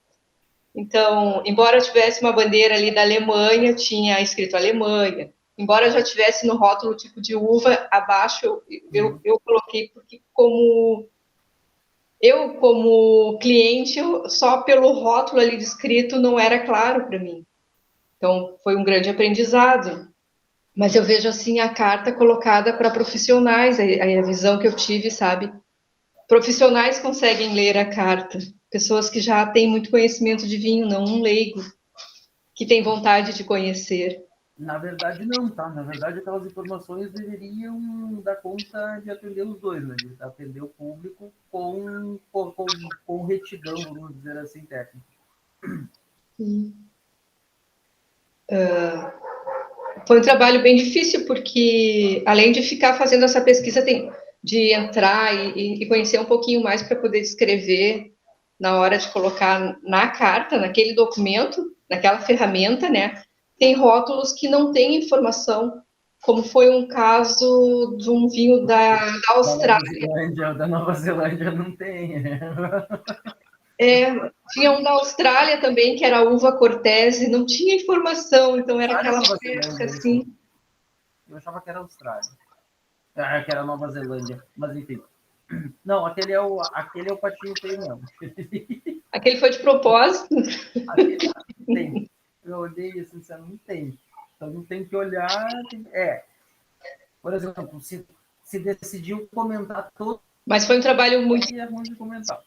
Então, embora eu tivesse uma bandeira ali da Alemanha, tinha escrito Alemanha. Embora já tivesse no rótulo tipo de uva abaixo, eu coloquei porque como cliente, só pelo rótulo ali descrito não era claro para mim. Então, foi um grande aprendizado. Mas eu vejo assim a carta colocada para profissionais, a visão que eu tive, sabe? Profissionais conseguem ler a carta, pessoas que já têm muito conhecimento de vinho, não um leigo que tem vontade de conhecer. Na verdade, não, tá? Na verdade, aquelas informações deveriam dar conta de atender os dois, né? De atender o público com retidão, vamos dizer assim, técnica. Foi um trabalho bem difícil, porque além de ficar fazendo essa pesquisa, tem de entrar e conhecer um pouquinho mais para poder descrever na hora de colocar na carta, naquele documento, naquela ferramenta, né? Tem rótulos que não têm informação, como foi um caso de um vinho da Austrália. Da Nova Zelândia não tem. Tinha um da Austrália também, que era a uva Cortese, não tinha informação, então era aquela Nova pesca Zelândia, assim. Eu achava que era Austrália. Que era Nova Zelândia. Mas enfim. Não, aquele é o patinho feio mesmo. Aquele foi de propósito. Aquele tem. Eu olhei assim, não tem. Então não tem que olhar. Por exemplo, se decidiu comentar todo. Mas foi um trabalho muito. É ruim de comentar.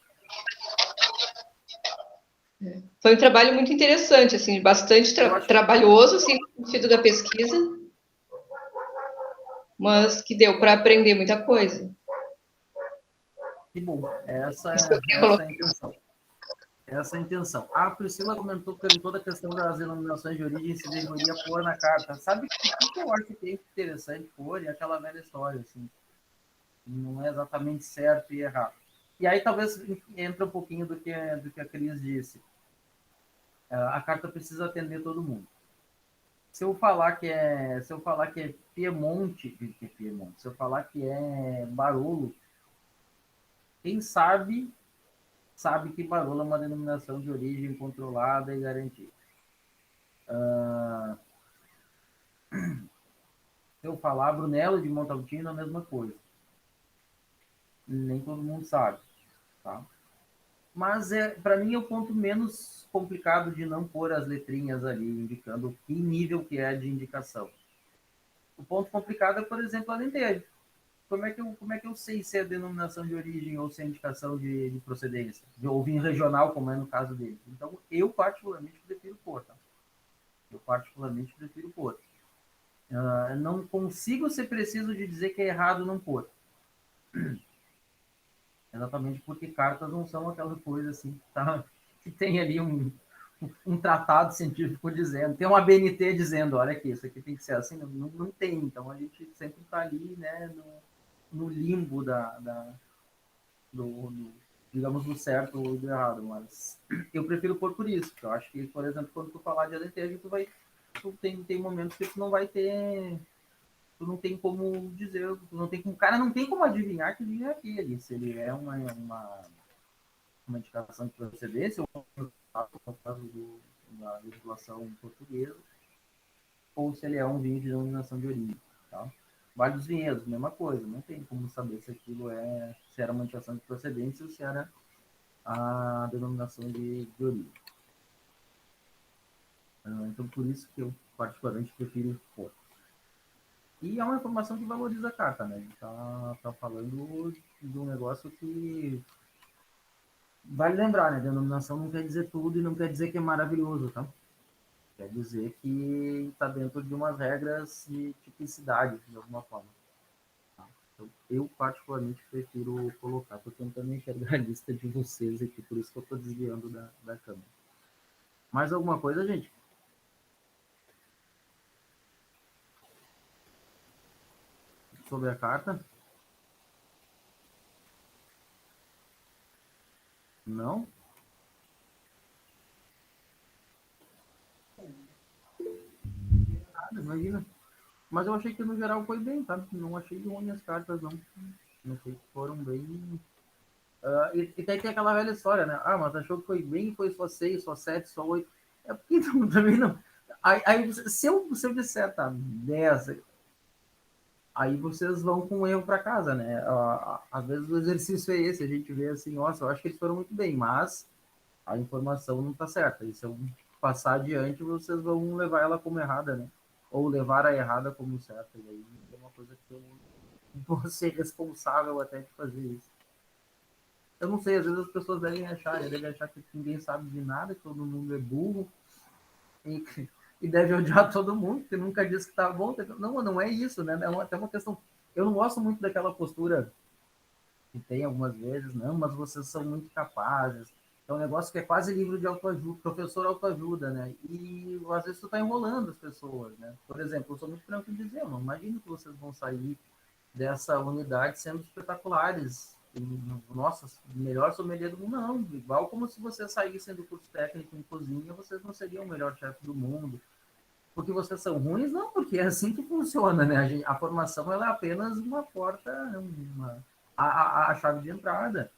Foi um trabalho muito interessante, assim, bastante trabalhoso, assim, no sentido da pesquisa, mas que deu para aprender muita coisa. Que bom. Essa é a intenção. Essa é a intenção. A Priscila perguntou da questão das denominações de origem, se deveria pôr na carta. Sabe o que eu acho que é interessante pôr? É aquela velha história, assim. Não é exatamente certo e errado. E aí talvez entre um pouquinho do que a Cris disse. A carta precisa atender todo mundo. Se eu falar que é Piemonte, se eu falar que é Barolo, quem sabe que Barolo é uma denominação de origem controlada e garantida. Se eu falar Brunello de Montalcino, a mesma coisa. Nem todo mundo sabe. Tá? Mas, para mim, é o ponto menos complicado de não pôr as letrinhas ali, indicando que nível que é de indicação. O ponto complicado é, por exemplo, Alentejo. Como é que eu sei se é denominação de origem ou se é indicação de procedência? Ou vinho regional, como é no caso dele. Então, eu particularmente prefiro pôr. Tá? Não consigo ser preciso de dizer que é errado não pôr. Exatamente porque cartas não são aquela coisa assim que tem ali um tratado científico dizendo, tem uma BNT dizendo, olha aqui, isso aqui tem que ser assim, não tem. Então a gente sempre está ali, né, no limbo digamos, do certo ou do errado, mas eu prefiro pôr por isso, porque eu acho que, por exemplo, quando tu falar de Alentejo, tem momentos que tu não vai ter, tu não tem como dizer, o cara não tem como adivinhar que vinho é aquele, se ele é uma indicação de procedência, ou no caso da legislação portuguesa, ou se ele é um vinho de denominação de origem. Tá? Vale dos Vinhedos, mesma coisa, não tem como saber se aquilo se era uma indicação de procedência ou se era a denominação de origem. Então, por isso que eu particularmente prefiro pôr. E é uma informação que valoriza a carta, né? A gente tá falando de um negócio que vale lembrar, né? Denominação não quer dizer tudo e não quer dizer que é maravilhoso, tá? Quer dizer que está dentro de umas regras de tipicidade, de alguma forma. Tá? Então, eu, particularmente, prefiro colocar. Estou tentando enxergar a lista de vocês aqui, por isso que eu estou desviando da câmera. Mais alguma coisa, gente? Sobre a carta? Não? Nada, imagina. Mas eu achei que no geral foi bem, tá? Não achei ruim as cartas, não. Não achei que foram bem. E tem aquela velha história, né? Ah, mas achou que foi bem e foi só 6, só 7, só 8. É porque não, também não. Aí se eu disser, tá, 10, aí vocês vão com um erro para casa, né? Às vezes o exercício é esse, a gente vê assim, nossa, eu acho que eles foram muito bem, mas a informação não está certa. E se eu passar adiante, vocês vão levar ela como errada, né? Ou levar a errada como certa. E aí é uma coisa que eu vou ser responsável até de fazer isso. Eu não sei, às vezes as pessoas devem achar que ninguém sabe de nada, que todo mundo é burro e deve odiar todo mundo, que nunca disse que tá bom. Não é isso, né? É até uma questão. Eu não gosto muito daquela postura que tem algumas vezes, não, mas vocês são muito capazes. É um negócio que é quase livro de autoajuda, professor autoajuda, né? E às vezes tu tá enrolando as pessoas, né? Por exemplo, eu sou muito franco em dizer, eu não imagino que vocês vão sair dessa unidade sendo espetaculares. Nossa, melhor sommelier do mundo, não. Igual como se vocês saíssem do curso técnico em cozinha, vocês não seriam o melhor chefe do mundo. Porque vocês são ruins? Não, porque é assim que funciona, né? A formação ela é apenas uma porta, a chave de entrada.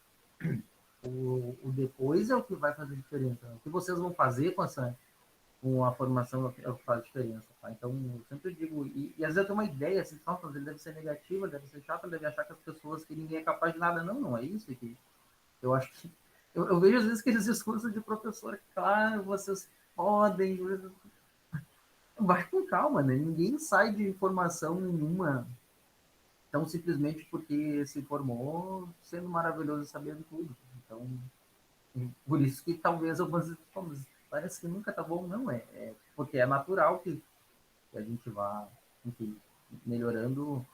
O depois é o que vai fazer diferença. O que vocês vão fazer com a formação é o que faz diferença. Tá? Então, eu sempre digo, e às vezes eu tenho uma ideia, assim, nossa, ele deve ser negativa, deve ser chata, deve achar que as pessoas, que ninguém é capaz de nada. Não, não é isso. Que eu acho que. Eu vejo às vezes aqueles discursos de professor, claro, vocês podem. Vai com calma, né? Ninguém sai de informação nenhuma tão simplesmente porque se formou sendo maravilhoso e sabendo tudo. Então, por isso que talvez algumas parece que nunca tá bom, não é porque é natural que a gente vá, enfim, melhorando.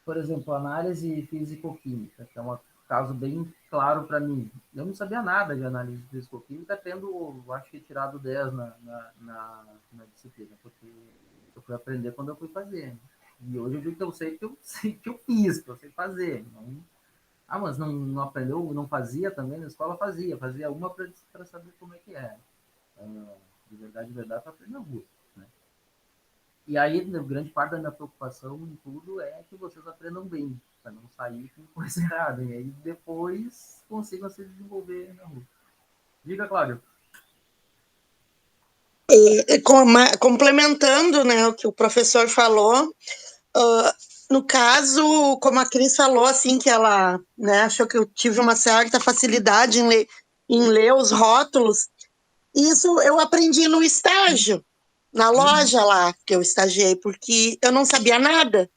Por exemplo, análise físico-química, que é um caso bem claro para mim. Eu não sabia nada de análise físico-química, tendo, acho que, tirado 10 na disciplina, porque eu fui aprender quando eu fui fazer. E hoje eu digo que eu sei que eu sei que eu fiz, que eu sei fazer. Mas não aprendeu, não fazia também na escola? Fazia uma para saber como é que é. De verdade, para aprender na rua. Né? E aí, grande parte da minha preocupação em tudo é que vocês aprendam bem, para não sair com coisa errada. E aí depois consigam se desenvolver na rua. Diga, Cláudio. Complementando, né, o que o professor falou, no caso, como a Cris falou, assim, que ela, né, achou que eu tive uma certa facilidade em ler os rótulos, isso eu aprendi no estágio, na loja lá que eu estagiei, porque eu não sabia nada.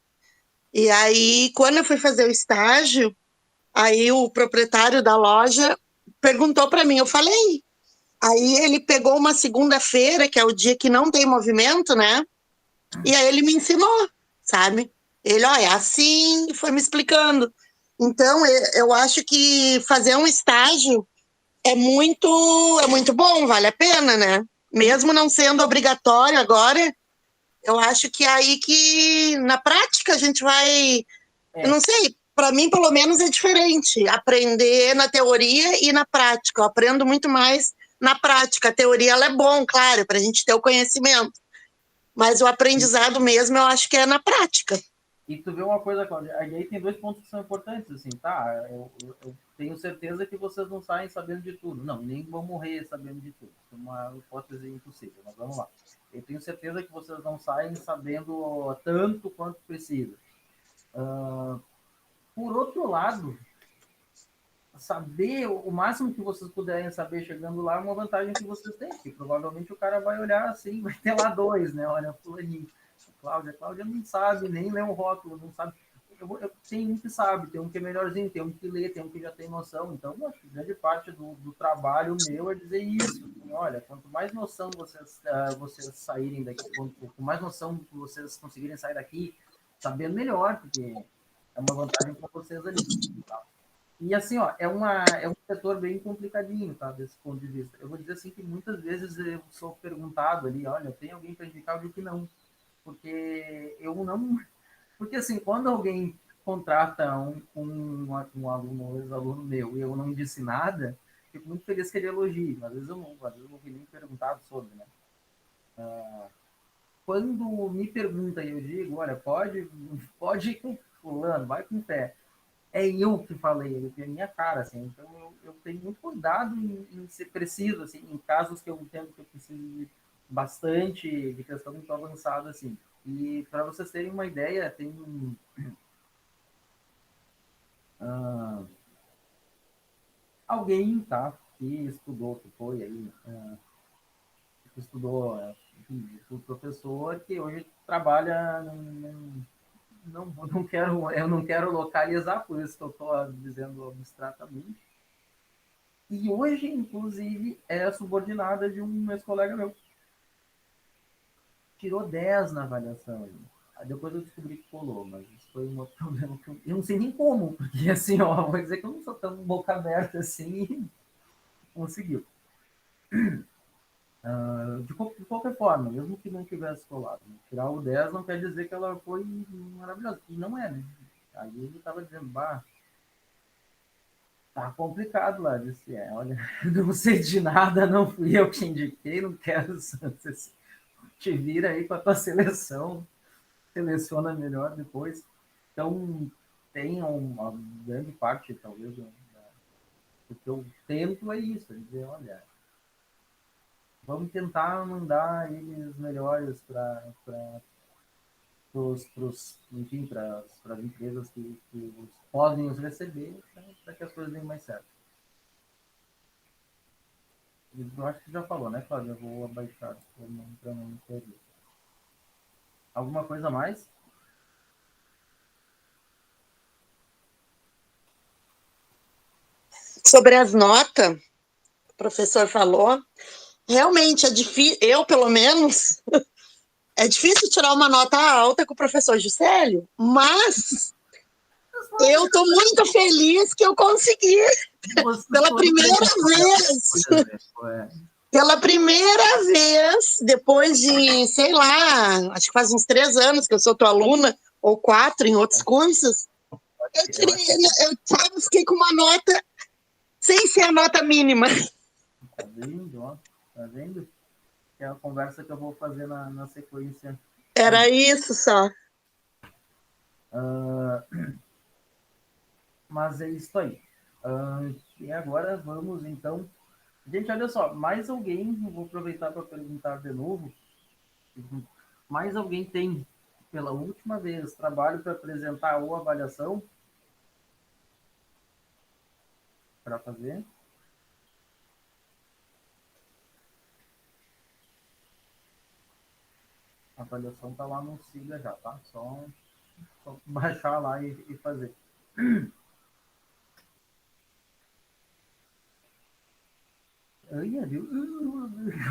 E aí, quando eu fui fazer o estágio, aí o proprietário da loja perguntou para mim, eu falei. Aí ele pegou uma segunda-feira, que é o dia que não tem movimento, né? E aí ele me ensinou, sabe? Ele, ó, é assim, e foi me explicando. Então, eu acho que fazer um estágio é muito bom, vale a pena, né? Mesmo não sendo obrigatório agora, eu acho que é aí que, na prática, a gente vai... Eu não sei, para mim, pelo menos, é diferente. Aprender na teoria e na prática. Eu aprendo muito mais na prática. A teoria, ela é bom, claro, para a gente ter o conhecimento. Mas o aprendizado mesmo, eu acho que é na prática. E tu vê uma coisa, Cláudia, aí tem 2 pontos que são importantes, assim, tá? Eu tenho certeza que vocês não saem sabendo de tudo. Não, nem vão morrer sabendo de tudo. É uma hipótese impossível, mas vamos lá. Eu tenho certeza que vocês não saem sabendo tanto quanto precisa. Por outro lado, saber o máximo que vocês puderem saber chegando lá é uma vantagem que vocês têm, porque provavelmente o cara vai olhar assim, vai ter lá 2, né? Olha, fulaninho, Cláudia não sabe nem ler um rótulo, não sabe. Tem um que sabe, tem um que é melhorzinho, tem um que lê, tem um que já tem noção. Então, acho que grande parte do trabalho meu é dizer isso. Assim, olha, quanto mais noção vocês saírem daqui, quanto mais noção vocês conseguirem sair daqui, sabendo melhor, porque é uma vantagem para vocês ali. Tá? E assim, ó, é um setor bem complicadinho, tá? Desse ponto de vista. Eu vou dizer assim que muitas vezes eu sou perguntado ali, olha, tem alguém para indicar? Eu digo que não. Porque eu não. Porque assim, quando alguém contrata um aluno, um ex-aluno meu, e eu não disse nada, fico muito feliz que ele elogie. Às vezes eu não vi nem perguntado sobre, né? Quando me pergunta e eu digo, olha, pode ir com fulano, vai com fé. É eu que falei, ele tem a minha cara, assim. Então eu tenho muito cuidado em ser preciso, assim, em casos que eu entendo que eu preciso de bastante de questão muito avançada, assim. E para vocês terem uma ideia, tem alguém, tá, que estudou, que foi aí, que estudou, enfim, o professor que hoje trabalha eu não quero localizar, por isso que eu estou dizendo abstratamente. E hoje, inclusive, é subordinada de um ex-colega meu. Tirou 10 na avaliação. Aí depois eu descobri que colou, mas isso foi um outro problema que eu não sei nem como, porque assim, ó, vou dizer que eu não sou tão boca aberta assim e conseguiu. De qualquer forma, mesmo que não tivesse colado, né? Tirar o 10 não quer dizer que ela foi maravilhosa. E não é, né? Aí ele estava dizendo, bah, tá complicado lá. Eu disse, olha, não sei de nada, não fui eu que indiquei, não quero. Você te vira aí com a tua seleção, seleciona melhor depois. Então, tem uma grande parte, talvez, do que eu tento é isso, é dizer, olha, vamos tentar mandar eles melhores para enfim, para as empresas que podem os receber, para que as coisas deem mais certo. Eu acho que já falou, né, Cláudia? Eu vou abaixar para não perder. Alguma coisa a mais? Sobre as notas, o professor falou, realmente é difícil, eu pelo menos, é difícil tirar uma nota alta com o professor Juscelio, mas eu estou muito feliz que eu consegui. Pela primeira vez. Pela primeira vez, depois de, sei lá, acho que faz uns 3 anos que eu sou tua aluna, ou 4 em outros cursos, eu fiquei com uma nota, sem ser a nota mínima. Tá vendo, ó? Tá vendo? Que é a conversa que eu vou fazer na sequência. Era isso só. Mas é isso aí. E agora vamos, então... Gente, olha só, mais alguém, vou aproveitar para perguntar de novo, mais alguém tem, pela última vez, trabalho para apresentar ou avaliação para fazer? A avaliação tá lá no Siga já, tá? Só baixar lá e fazer. Viu?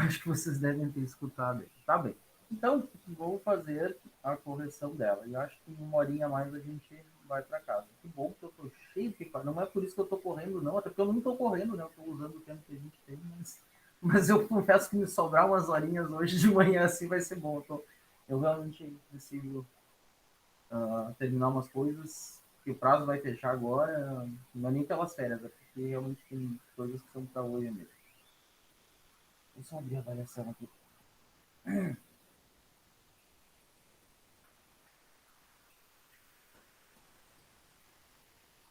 Acho que vocês devem ter escutado. Tá bem. Então, vou fazer a correção dela. E acho que em uma horinha a mais a gente vai para casa. Que bom que eu tô cheio de... Não é por isso que eu tô correndo, não. Até porque eu não tô correndo, né? Eu tô usando o tempo que a gente tem. Mas eu confesso que me sobrar umas horinhas hoje de manhã assim vai ser bom. Eu realmente preciso terminar umas coisas que o prazo vai fechar agora. Não é nem pelas férias, é porque realmente tem coisas que são para hoje mesmo. Vou só abrir a avaliação aqui.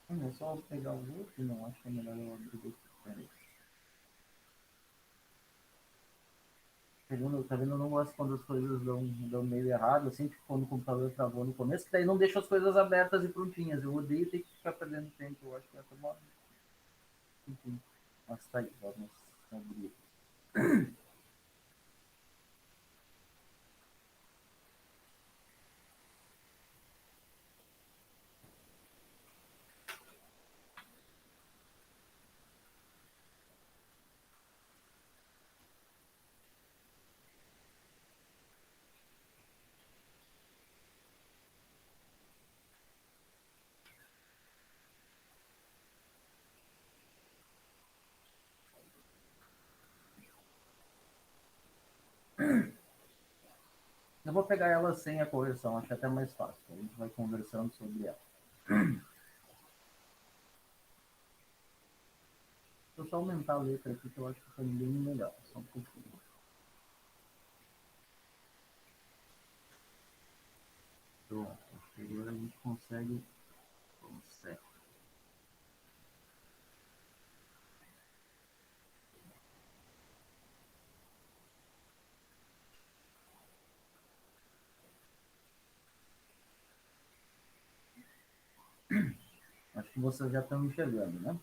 É só pegar o outro? Não, acho que é melhor eu abrir o outro. Tá vendo? Eu não gosto quando as coisas dão meio errado, assim, tipo quando o computador travou no começo, que daí não deixa as coisas abertas e prontinhas. Eu odeio ter que ficar perdendo tempo. Eu acho que essa é uma... Enfim, mas tá aí, vamos abrir. Eu vou pegar ela sem a correção, acho até mais fácil. A gente vai conversando sobre ela. Deixa eu só aumentar a letra aqui, que eu acho que foi bem melhor. Só um pouquinho. Pronto, acho que agora a gente consegue. Certo. Acho que vocês já estão enxergando, né?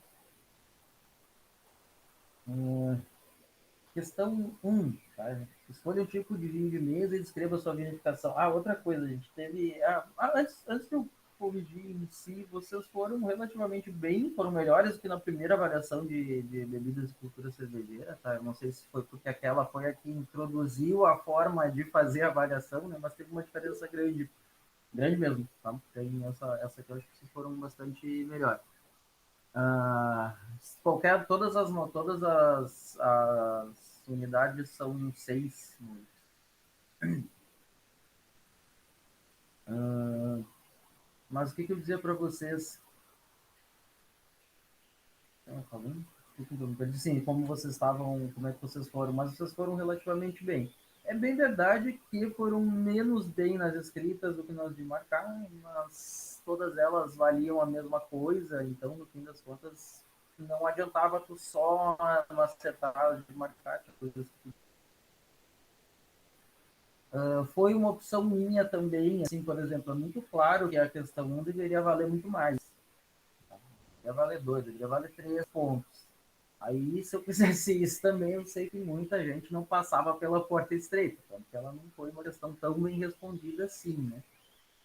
Questão 1, tá? Escolha o tipo de vinho de mesa e descreva a sua vinificação. Outra coisa, a gente teve. Antes de eu corrigir em si, vocês foram relativamente bem, foram melhores do que na primeira avaliação de bebidas de cultura cervejeira, tá? Eu não sei se foi porque aquela foi a que introduziu a forma de fazer a avaliação, né? Mas teve uma diferença grande, grande mesmo, tá? Tem essa que eu acho que vocês foram bastante melhor. Todas as unidades são 6. Mas o que eu dizia para vocês? Sim, como vocês estavam, como é que vocês foram, mas vocês foram relativamente bem. É bem verdade que foram menos bem nas escritas do que nas de marcar, mas todas elas valiam a mesma coisa, então no fim das contas não adiantava tu só acertar de marcar, coisas que foi uma opção minha também, assim, por exemplo, é muito claro que a questão 1 deveria valer muito mais. Deveria valer 2, deveria valer 3 pontos. Aí, se eu fizesse isso também, eu sei que muita gente não passava pela porta estreita, porque ela não foi uma questão tão bem respondida assim, né?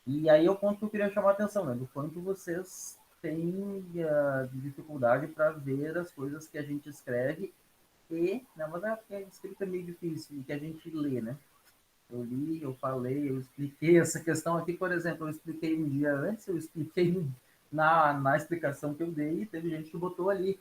E aí é o ponto que eu queria chamar a atenção, né? Do quanto vocês têm dificuldade para ver as coisas que a gente escreve né, mas a escrita é meio difícil, e que a gente lê, né? Eu li, eu falei, eu expliquei essa questão aqui, por exemplo, eu expliquei um dia antes, eu expliquei na explicação que eu dei, teve gente que botou ali,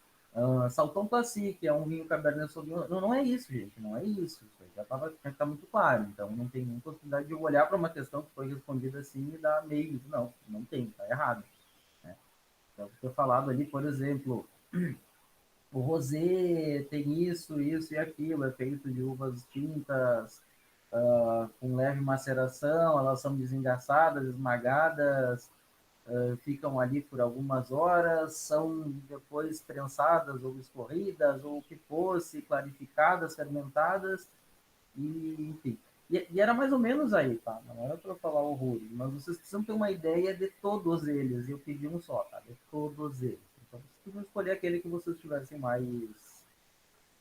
Salton Classic, que é um vinho Cabernet Sauvignon. Não é isso, gente, não é isso. Isso já está muito claro. Então, não tem nenhuma possibilidade de eu olhar para uma questão que foi respondida assim e dar meio. Não tem, está errado. Né? Então, eu ter falado ali, por exemplo, o rosé tem isso e aquilo, é feito de uvas tintas, com leve maceração, elas são desengaçadas, esmagadas, ficam ali por algumas horas, são depois prensadas ou escorridas, ou o que fosse, clarificadas, fermentadas, e enfim. E era mais ou menos aí, tá? Não era para falar horrores, mas vocês precisam ter uma ideia de todos eles, e eu pedi um só, tá? De todos eles. Então, vocês precisam escolher aquele que vocês tivessem mais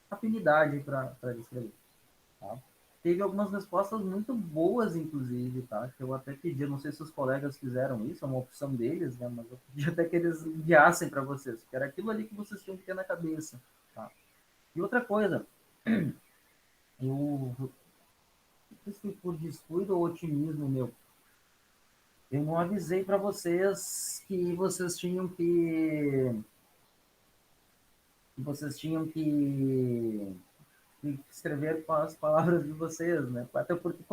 afinidade para descrever, tá? Teve algumas respostas muito boas, inclusive, tá? Que eu até pedi, não sei se os colegas fizeram isso, é uma opção deles, né? Mas eu pedi até que eles enviassem para vocês, que era aquilo ali que vocês tinham que ter na cabeça, tá? E outra coisa, eu não sei se foi por descuido ou otimismo meu, eu não avisei para vocês que vocês tinham que escrever com as palavras de vocês, né? Até porque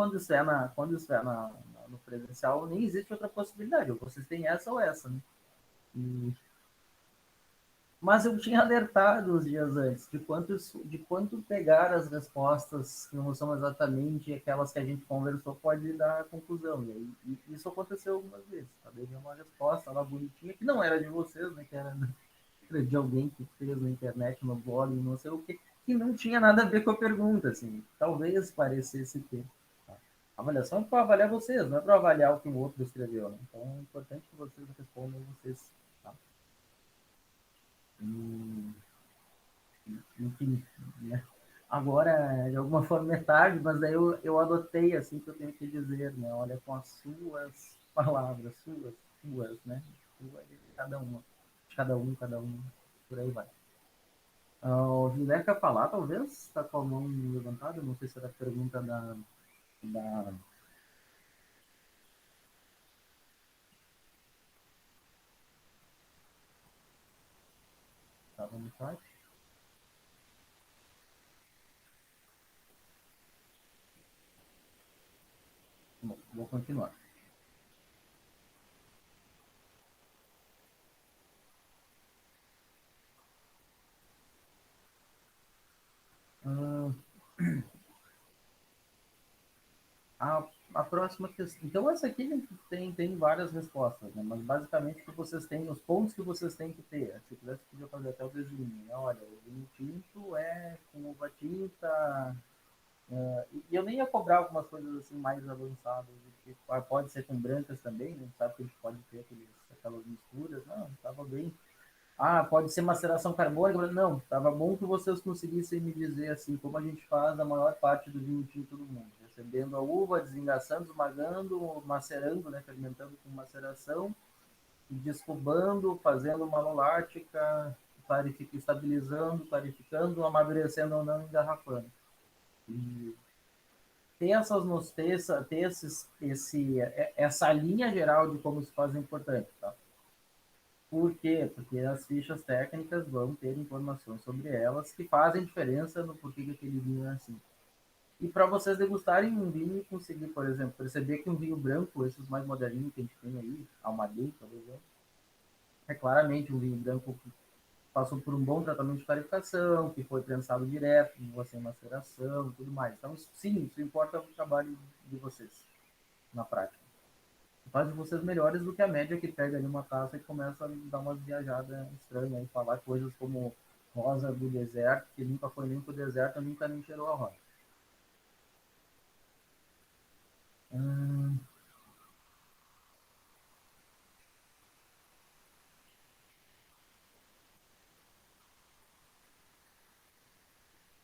no presencial nem existe outra possibilidade, ou vocês têm essa ou essa, né? E... Mas eu tinha alertado os dias antes de quanto pegar as respostas que não são exatamente aquelas que a gente conversou pode dar conclusão. E isso aconteceu algumas vezes. Tá? Dei uma resposta lá bonitinha, que não era de vocês, né? Que era de alguém que fez na internet, no blog, não sei o que não tinha nada a ver com a pergunta, assim. Talvez parecesse ter. Tá? A avaliação é para avaliar vocês, não é para avaliar o que o outro escreveu, né? Então é importante que vocês respondam vocês. Tá? Enfim, né? Agora, de alguma forma, é tarde, mas daí eu adotei assim que eu tenho que dizer, né? Olha, com as suas palavras, suas, né? Sua de cada uma, de cada um, por aí vai. O José quer falar, talvez? Está com a mão levantada? Não sei se era a pergunta da... Estava no chat? Vou continuar. A próxima questão. Então, essa aqui tem várias respostas, né? Mas basicamente que vocês têm, os pontos que vocês têm que ter. Se eu tivesse, podia fazer até o resumo. Né? Olha, o vinho tinto é com uva tinta. E eu nem ia cobrar algumas coisas assim mais avançadas. Que pode ser com brancas também, né? Sabe que a gente pode ter aquelas misturas. Não, estava bem. Pode ser maceração carbônica. Não, estava bom que vocês conseguissem me dizer assim, como a gente faz a maior parte do vinho tinto do mundo. Recebendo a uva, desengaçando, esmagando, macerando, né, fermentando com maceração, descubando, fazendo malolática, estabilizando, clarificando, amadurecendo ou não, engarrafando. E ter essa linha geral de como se faz é importante, tá? Por quê? Porque as fichas técnicas vão ter informações sobre elas que fazem diferença no porquê que aquele vinho é assim. E para vocês degustarem um vinho e conseguir, por exemplo, perceber que um vinho branco, esses mais moderninhos que a gente tem aí, Almaden, por exemplo, é claramente um vinho branco que passou por um bom tratamento de clarificação, que foi prensado direto, sem maceração e tudo mais. Então, sim, isso importa o trabalho de vocês na prática. Faz de vocês melhores do que a média que pega ali uma taça e começa a dar umas viajadas estranhas e falar coisas como rosa do deserto, que nunca foi nem pro deserto, nunca nem cheirou a rosa.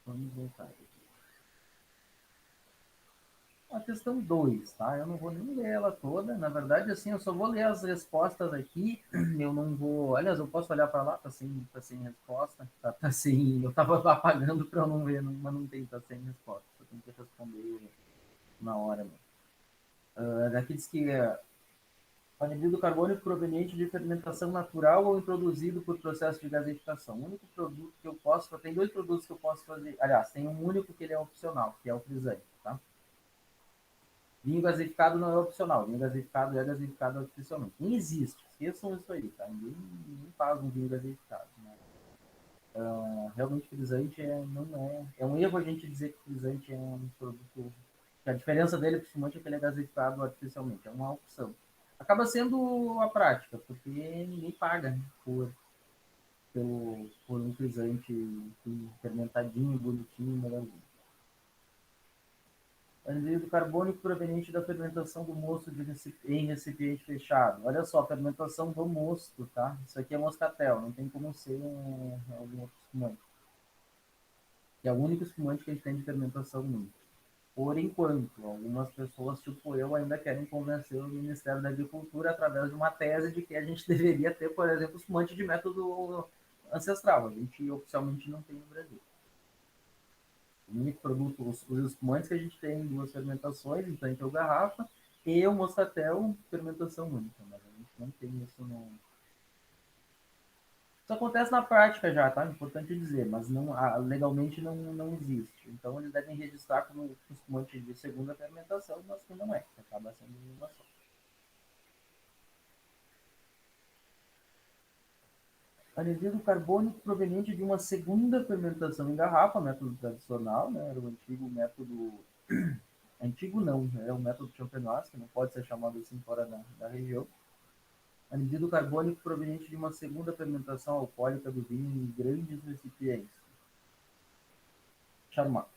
Vamos voltar aqui. A questão 2, tá? Eu não vou nem ler ela toda. Na verdade, assim, eu só vou ler as respostas aqui. Eu não vou. Aliás, eu posso olhar para lá, tá sem resposta. Tá sem. Eu tava apagando para eu não ver, mas não tem, tá sem resposta. Eu tenho que responder na hora mesmo. Daqui diz que anidrido carbônico proveniente de fermentação natural ou introduzido por processo de gasificação. O único produto que eu posso. Tem 2 produtos que eu posso fazer. Aliás, tem um único que ele é opcional, que é o frisante, tá? Vinho gasificado não é opcional. Vinho gasificado é gasificado artificialmente. Nem existe. Esqueçam isso aí, tá? Ninguém faz um vinho gasificado. Né? Realmente, frisante não é... É um erro a gente dizer que frisante é um produto... A diferença dele, principalmente, é que ele é gasificado artificialmente. É uma opção. Acaba sendo a prática, porque ninguém paga por um frisante fermentadinho, bonitinho, melhorzinho. Anidrido carbônico proveniente da fermentação do mosto em recipiente fechado. Olha só, fermentação do mosto, tá? Isso aqui é moscatel, não tem como ser algum outro espumante. É o único espumante que a gente tem de fermentação única. Por enquanto, algumas pessoas, tipo eu, ainda querem convencer o Ministério da Agricultura através de uma tese de que a gente deveria ter, por exemplo, espumante de método ancestral. A gente oficialmente não tem no Brasil. O único produto, os espumantes que a gente tem em 2 fermentações, então tem o garrafa e o moscatel, fermentação única, mas a gente não tem isso no... Isso acontece na prática já, tá? Importante dizer, mas não, legalmente não existe. Então eles devem registrar como espumante de segunda fermentação, mas que não é, que acaba sendo uma só. Anidrido carbônico proveniente de uma segunda fermentação em garrafa, método tradicional, né? Era o antigo método... Antigo não, é o método champenoise, que não pode ser chamado assim fora da região. Anidrido carbônico proveniente de uma segunda fermentação alcoólica do vinho em grandes recipientes. Charmat,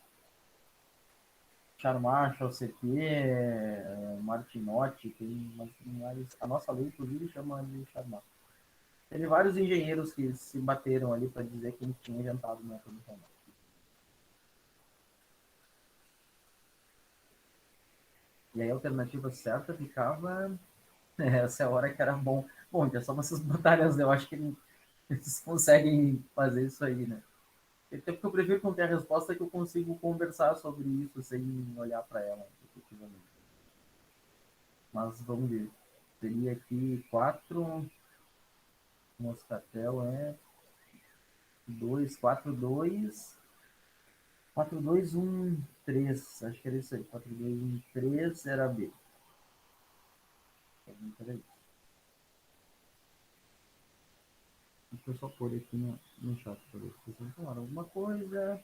Chaussetier, Martinotti, tem mais, a nossa lei, inclusive, chama de Charmat. Teve vários engenheiros que se bateram ali para dizer que a gente tinha inventado o método Charmat. E aí a alternativa certa ficava... Essa é a hora que era bom. Bom, é só vocês botarem as... Eu acho que eles conseguem fazer isso aí, né? Até porque eu prefiro não ter a resposta que eu consigo conversar sobre isso sem olhar para ela, efetivamente. Mas vamos ver. Teria aqui 4. Moscatel é 2, 4, 2. 4, 2, 1, 3. Acho que era isso aí. 4, 2, 1, 3 era B. Peraí. Deixa eu só pôr aqui no chat para ver se vocês falaram alguma coisa.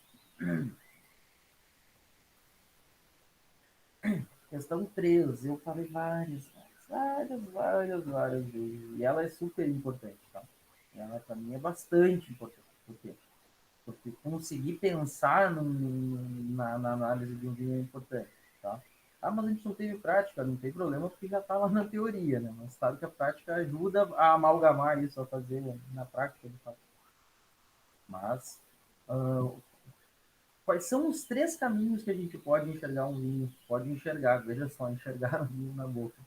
Questão 3, eu falei várias vezes. E ela é super importante, tá? Ela para mim é bastante importante. Por quê? Porque conseguir pensar na análise de um vinho é importante, tá? Ah, mas a gente não teve prática, não tem problema, porque já está lá na teoria, né? Mas sabe que a prática ajuda a amalgamar isso, a fazer na prática, de fato. Mas, quais são os 3 caminhos que a gente pode enxergar um vinho? Pode enxergar, veja só, enxergar um vinho na boca.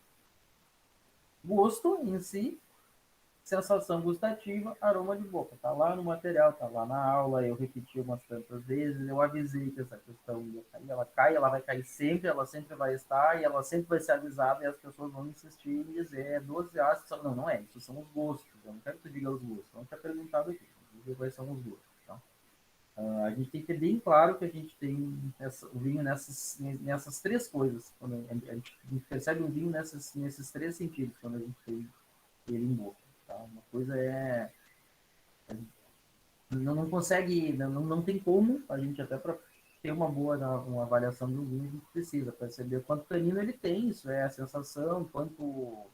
Gosto em si, sensação gustativa, aroma de boca. Tá lá no material, tá lá na aula, eu repeti umas tantas vezes, eu avisei que essa questão ia cair, ela vai cair sempre, ela sempre vai estar, e ela sempre vai ser avisada, e as pessoas vão insistir em dizer, 12 ácidos, não é, isso são os gostos, eu não quero que tu diga os gostos, não tinha perguntado aqui, quais são os gostos, tá? A gente tem que ter bem claro que a gente tem o vinho nessas 3 coisas, quando a gente percebe o vinho nesses 3 sentidos, quando a gente tem ele em boca. Tá? Uma coisa não consegue, não tem como, a gente até para ter uma boa uma avaliação do vinho, a gente precisa perceber quanto tanino ele tem, isso é a sensação, quanto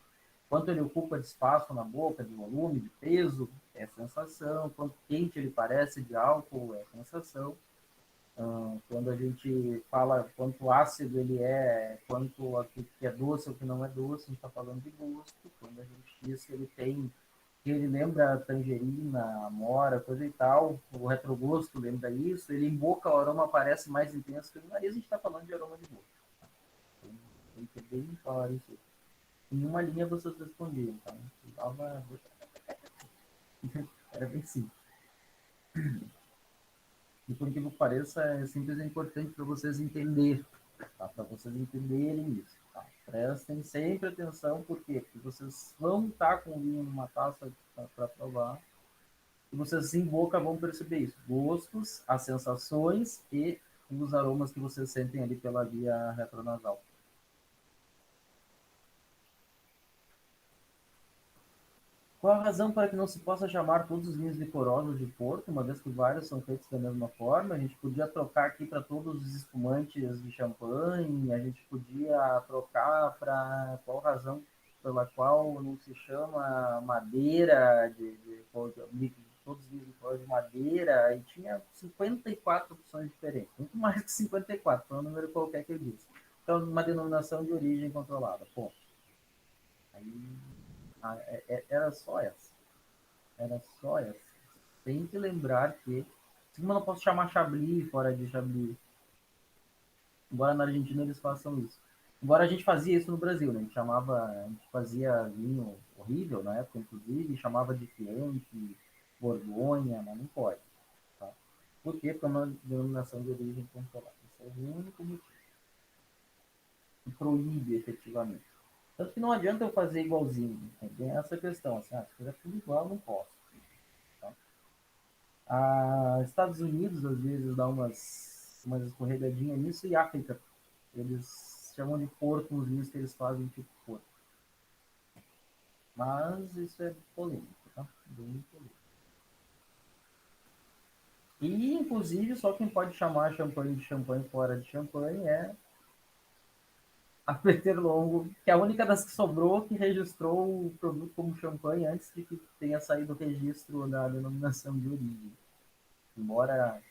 ele ocupa de espaço na boca, de volume, de peso, é a sensação, quanto quente ele parece de álcool, é a sensação. Quando a gente fala quanto ácido ele é, quanto aqui que é doce ou que não é doce, a gente está falando de gosto. Quando a gente diz que ele tem, que ele lembra tangerina, amora, coisa e tal, o retrogosto lembra isso, ele em boca o aroma parece mais intenso que no nariz, a gente está falando de aroma de boca. Então, tem que ter bem claro isso. Em uma linha vocês respondiam, tá? Era bem simples. E por que pareça, é simples e importante para vocês entenderem, tá? Para vocês entenderem isso. Tá? Prestem sempre atenção, por quê? Porque vocês vão estar com o vinho numa taça para provar, e vocês em boca vão perceber isso. Gostos, as sensações e os aromas que vocês sentem ali pela via retronasal. Qual a razão para que não se possa chamar todos os vinhos licorosos de Porto, uma vez que vários são feitos da mesma forma? A gente podia trocar aqui para todos os espumantes de champanhe, a gente podia trocar para qual razão pela qual não se chama madeira, de todos os vinhos licorosos de madeira, e tinha 54 opções diferentes, muito mais que 54, foi um número qualquer que eu disse. Então, uma denominação de origem controlada, ponto. Aí era só essa. Era só essa. Tem que lembrar que, assim como eu não posso chamar Chablis fora de Chablis, embora na Argentina eles façam isso. Embora a gente fazia isso no Brasil, né? A gente fazia vinho horrível na época, inclusive, chamava de Chianti, Borgonha, mas não pode. Tá? Por quê? Porque é uma denominação de origem controlada. Esse é o único motivo. Que proíbe efetivamente. Tanto que não adianta eu fazer igualzinho. Tem essa questão, assim, se fizer tudo igual, eu não posso. Tá? Estados Unidos, às vezes, dá umas escorregadinhas nisso, e África. Eles chamam de porco os vinhos que eles fazem tipo porco. Mas isso é polêmico, tá? Bem polêmico. E, inclusive, só quem pode chamar champanhe de champanhe fora de champanhe é a Peter Longo, que é a única das que sobrou que registrou o produto como champanhe antes de que tenha saído o registro da denominação de origem. Embora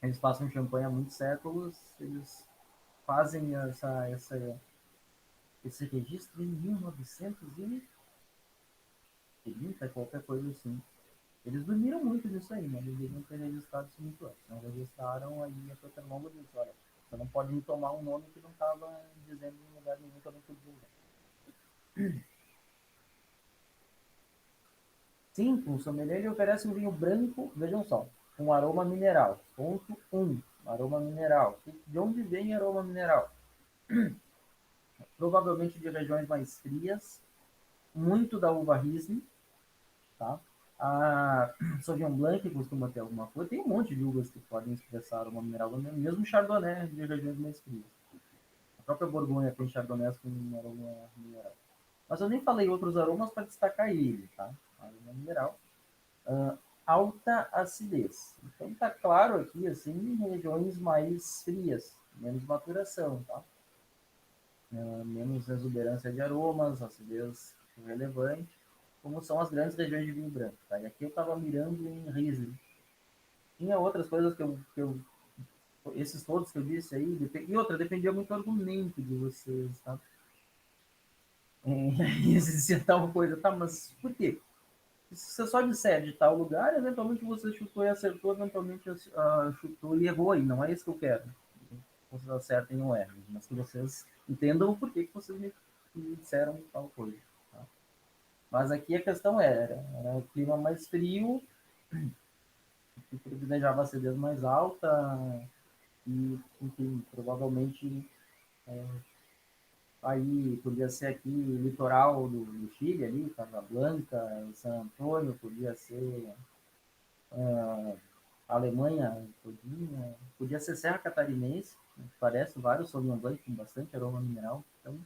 eles façam champanhe há muitos séculos, eles fazem esse registro em 1930, qualquer coisa assim. Eles dormiram muito nisso aí, né? Eles deviam ter registrado isso muito antes. Não registraram, aí a Peter Longo disse, olha, você não pode me tomar um nome que não estava dizendo em lugar nenhum que eu não podia usar. Sim, o sommelier ele oferece um vinho branco, vejam só, com aroma mineral. Ponto 1, aroma mineral. De onde vem aroma mineral? Provavelmente de regiões mais frias, muito da uva Riesling, tá? A Sauvignon Blanc costuma ter alguma coisa. Tem um monte de uvas que podem expressar aroma mineral, mesmo Chardonnay de regiões mais frias. A própria Borgonha tem Chardonnay com aroma mineral. Mas eu nem falei outros aromas para destacar ele, tá? Aroma mineral. Alta acidez. Então tá claro aqui, assim, em regiões mais frias, menos maturação, tá? Menos exuberância de aromas, acidez relevante, como são as grandes regiões de vinho branco, tá? E aqui eu estava mirando em Riesling. Tinha outras coisas esses todos que eu disse aí, e outra, dependia muito do argumento de vocês, tá? Existia tal coisa, tá? Mas por quê? Se você só disser de tal lugar, eventualmente você chutou e acertou, eventualmente chutou e errou aí. Não é isso que eu quero. Vocês acertem ou errem, mas que vocês entendam o porquê que vocês me disseram tal coisa. Tá? Mas aqui a questão era o clima mais frio, que privilegiava a acidez mais alta, e, enfim, provavelmente aí podia ser aqui o litoral do Chile, ali, Casablanca, San Antônio, podia ser Alemanha todinha, podia ser Serra Catarinense, né? Parece vários Sauvignon Blanc com bastante aroma mineral, então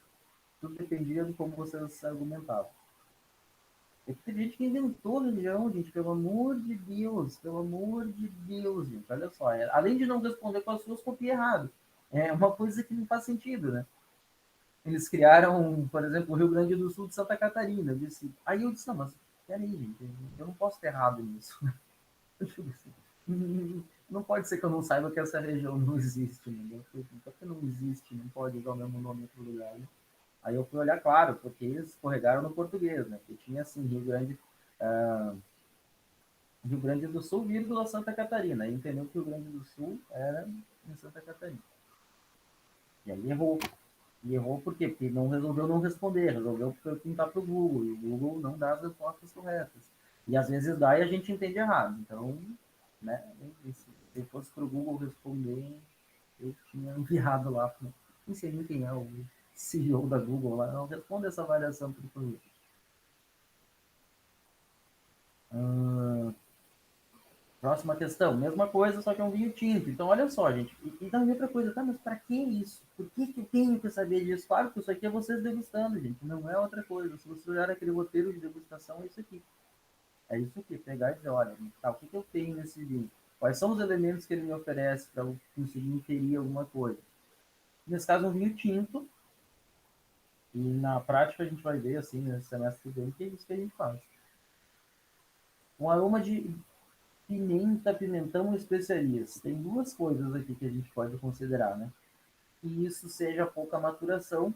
tudo dependia de como vocês argumentavam. E tem gente que inventou religião, gente, pelo amor de Deus, gente, olha só, além de não responder com as suas, copias errado. É uma coisa que não faz sentido, né? Eles criaram, por exemplo, o Rio Grande do Sul de Santa Catarina. Aí eu disse, não, mas peraí, gente, eu não posso ter errado nisso. Não pode ser que eu não saiba que essa região não existe, né? Porque não existe, não pode usar o mesmo nome em outro lugar, né? Aí eu fui olhar, claro, porque eles escorregaram no português, né? Porque tinha assim, Rio Grande do Sul, vírgula Santa Catarina. Aí entendeu que o Rio Grande do Sul era em Santa Catarina. E aí errou. E errou por quê? Porque não resolveu não responder, resolveu perguntar para o Google, e o Google não dá as respostas corretas. E às vezes dá e a gente entende errado. Então, né, se fosse para o Google responder, eu tinha enviado lá. Não sei nem quem é o CEO da Google lá, não responde essa avaliação para o currículo. Próxima questão, mesma coisa, só que é um vinho tinto. Então, olha só, gente. E daí outra coisa, tá, mas para que isso? Por que eu tenho que saber disso? Claro que isso aqui é vocês degustando, gente. Não é outra coisa. Se você olhar aquele roteiro de degustação, é isso aqui. É isso aqui. Pegar e dizer, olha, tá, o que eu tenho nesse vinho? Quais são os elementos que ele me oferece para eu conseguir inferir alguma coisa? Nesse caso, um vinho tinto. E na prática a gente vai ver, assim, nesse semestre que vem, que é isso que a gente faz. Um aroma de pimenta, pimentão e especiarias. Tem duas coisas aqui que a gente pode considerar, né? Que isso seja pouca maturação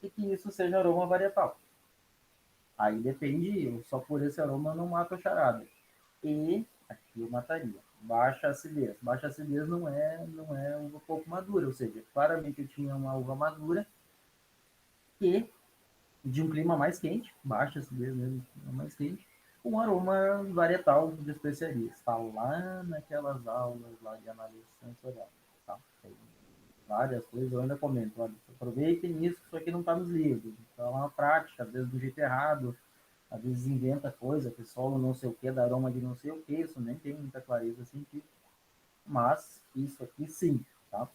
e que isso seja aroma varietal. Aí depende, só por esse aroma eu não mato a charada. E aqui eu mataria. Baixa acidez. Baixa acidez não é uva pouco madura, ou seja, claramente eu tinha uma uva madura que de um clima mais quente, baixa acidez mesmo, mais quente, um aroma varietal de especiarias. Está lá naquelas aulas lá de análise sensorial. Tá? Tem várias coisas, eu ainda comento. Olha, aproveitem isso, isso aqui não está nos livros. Está lá na prática, às vezes do jeito errado, às vezes inventa coisa, que solo não sei o que, dá aroma de não sei o que, isso nem tem muita clareza científica. Mas isso aqui sim, tá?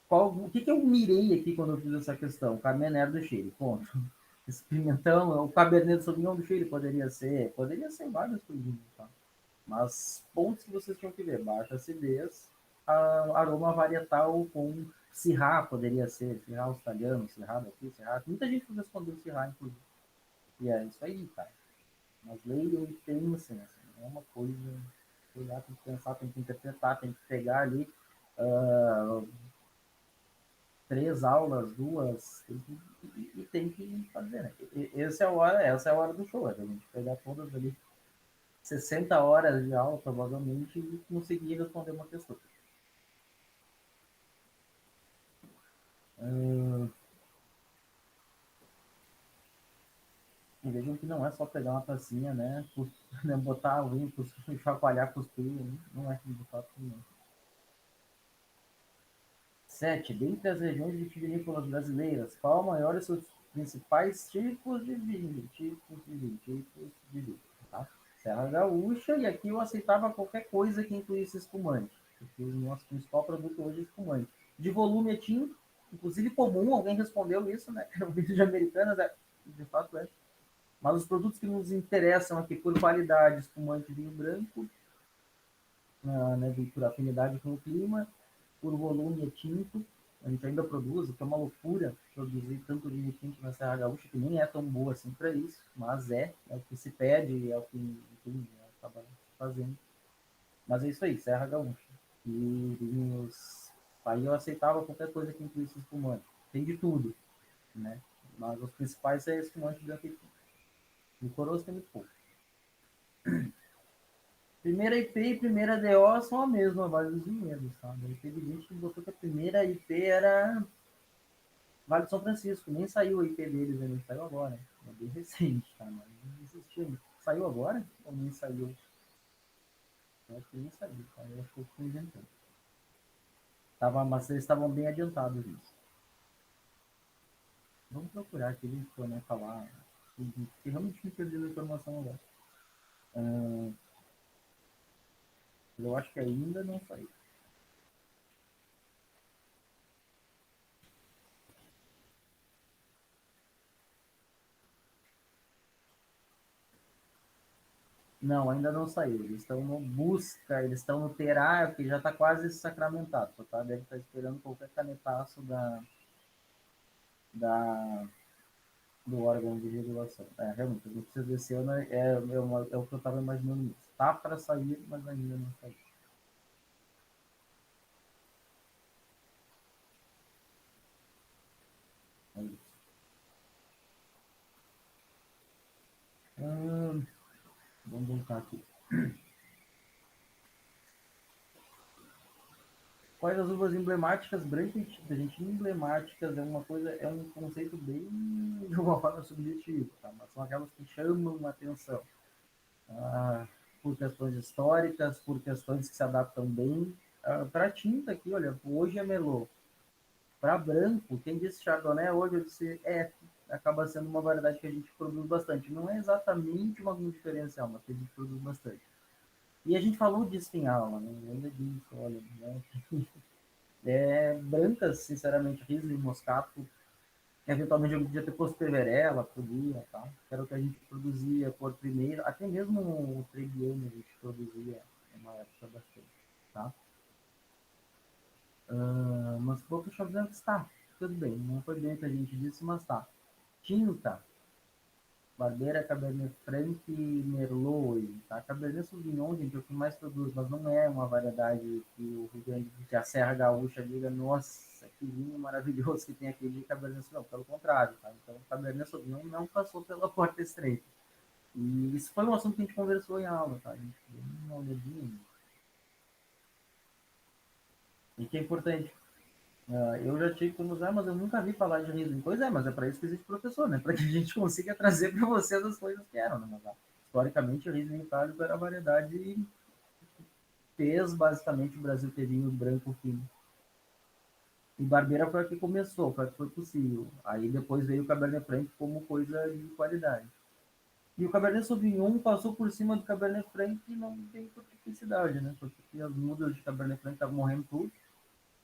O que eu mirei aqui quando eu fiz essa questão? Cabernet do Chile, ponto. Esse pimentão, o Cabernet Sauvignon do Chile poderia ser várias coisinhas, tá? Mas pontos que vocês tinham que ver, baixa acidez, aroma varietal com Syrah, poderia ser, Syrah australiano, Syrah daqui, Syrah, muita gente respondeu Syrah, inclusive. E é isso aí, cara. Mas leio e tem, assim, é uma coisa, sei lá, tem que pensar, tem que interpretar, tem que pegar ali, 3 aulas, 2, e tem que fazer, né? Essa é a hora do show, é a gente pegar todas ali, 60 horas de aula, provavelmente, e conseguir responder uma questão. E vejam que não é só pegar uma tacinha, né? Botar o vinho, chacoalhar, cuspir, não é de fato não. 7. Dentre as regiões vitivinícolas brasileiras, qual a maior e seus principais tipos de vinho? Tá? Serra Gaúcha, e aqui eu aceitava qualquer coisa que incluísse espumante, porque o nosso principal produto hoje é espumante. De volume é tinto, inclusive comum, alguém respondeu isso, né? O vídeo de Americanas, de fato é. Mas os produtos que nos interessam aqui por qualidade, espumante vinho branco, né, por afinidade com o clima, por volume é tinto. A gente ainda produz, o que é uma loucura produzir tanto vinho tinto na Serra Gaúcha, que nem é tão boa assim para isso, mas é o que se pede, é o que, enfim, acaba fazendo. Mas é isso aí, Serra Gaúcha. E vinhos. Aí eu aceitava qualquer coisa que incluísse espumante. Tem de tudo, né? Mas os principais é espumante branco e tinto. E coroas tem muito pouco. Primeira IP e primeira DO são a mesma, Vale dos Vinhedos, sabe? Aí teve gente que botou que a primeira IP era Vale de São Francisco, nem saiu a IP deles ainda, saiu agora. É bem recente, tá? Mas não existia. Saiu agora? Ou nem saiu? Eu acho que nem saiu, tá? Eu acho que eu fui inventando. Mas eles estavam bem adiantados nisso. Vamos procurar aqui, né, falar. Porque realmente me perdi a informação agora. Eu acho que ainda não saiu. Não, ainda não saiu. Eles estão no busca, eles estão no terá, que já está quase sacramentado. Só tá, deve estar esperando qualquer canetaço da, do órgão de regulação. Realmente, não precisa desse ano, é o que eu estava imaginando isso. Tá para sair, mas ainda não saiu. É isso. Vamos voltar aqui. Quais as uvas emblemáticas, branca e tinta? Gente, emblemáticas é uma coisa, é um conceito bem de uma forma subjetiva, tá? Mas são aquelas que chamam a atenção. Por questões históricas, por questões que se adaptam bem. Para tinta aqui, olha, hoje é Merlot. Para branco, quem disse Chardonnay hoje, eu disse, acaba sendo uma variedade que a gente produz bastante. Não é exatamente uma diferencial, mas que a gente produz bastante. E a gente falou disso em aula, né? Ainda disso, olha, né? Brancas, sinceramente, Riesling, Moscato, eventualmente eu podia ter posto Peverella, podia, tá? Que era o que a gente produzia por primeiro, até mesmo o Trebbiano a gente produzia uma época bastante, tá? Mas pouco Chardonnay está, tudo bem, não foi bem o que a gente disse, mas tá. Tinta, Barbeira, Cabernet Franc e Merlot, tá? Cabernet Sauvignon, gente, é o que mais produz, mas não é uma variedade que o Rio Grande, que a Serra Gaúcha diga, nossa, que vinho maravilhoso que tem aqui de Cabernet Sauvignon, pelo contrário, tá? Então, Cabernet Sauvignon não passou pela porta estreita. E isso foi um assunto que a gente conversou em aula, tá? A gente deu uma olhadinha. E que é importante. Eu já tive que usar, mas eu nunca vi falar de Riesling. Pois é, mas é para isso que existe professor, né? Para que a gente consiga trazer para vocês as coisas que eram, né? Mas, historicamente, o Riesling itálico era a variedade que fez, basicamente, o Brasil ter vinho branco fino. E Barbeira foi a que começou, foi a que foi possível. Aí depois veio o Cabernet Franc como coisa de qualidade. E o Cabernet Sauvignon passou por cima do Cabernet Franc e não tem tipicidade, né? Porque as mudas de Cabernet Franc estavam morrendo tudo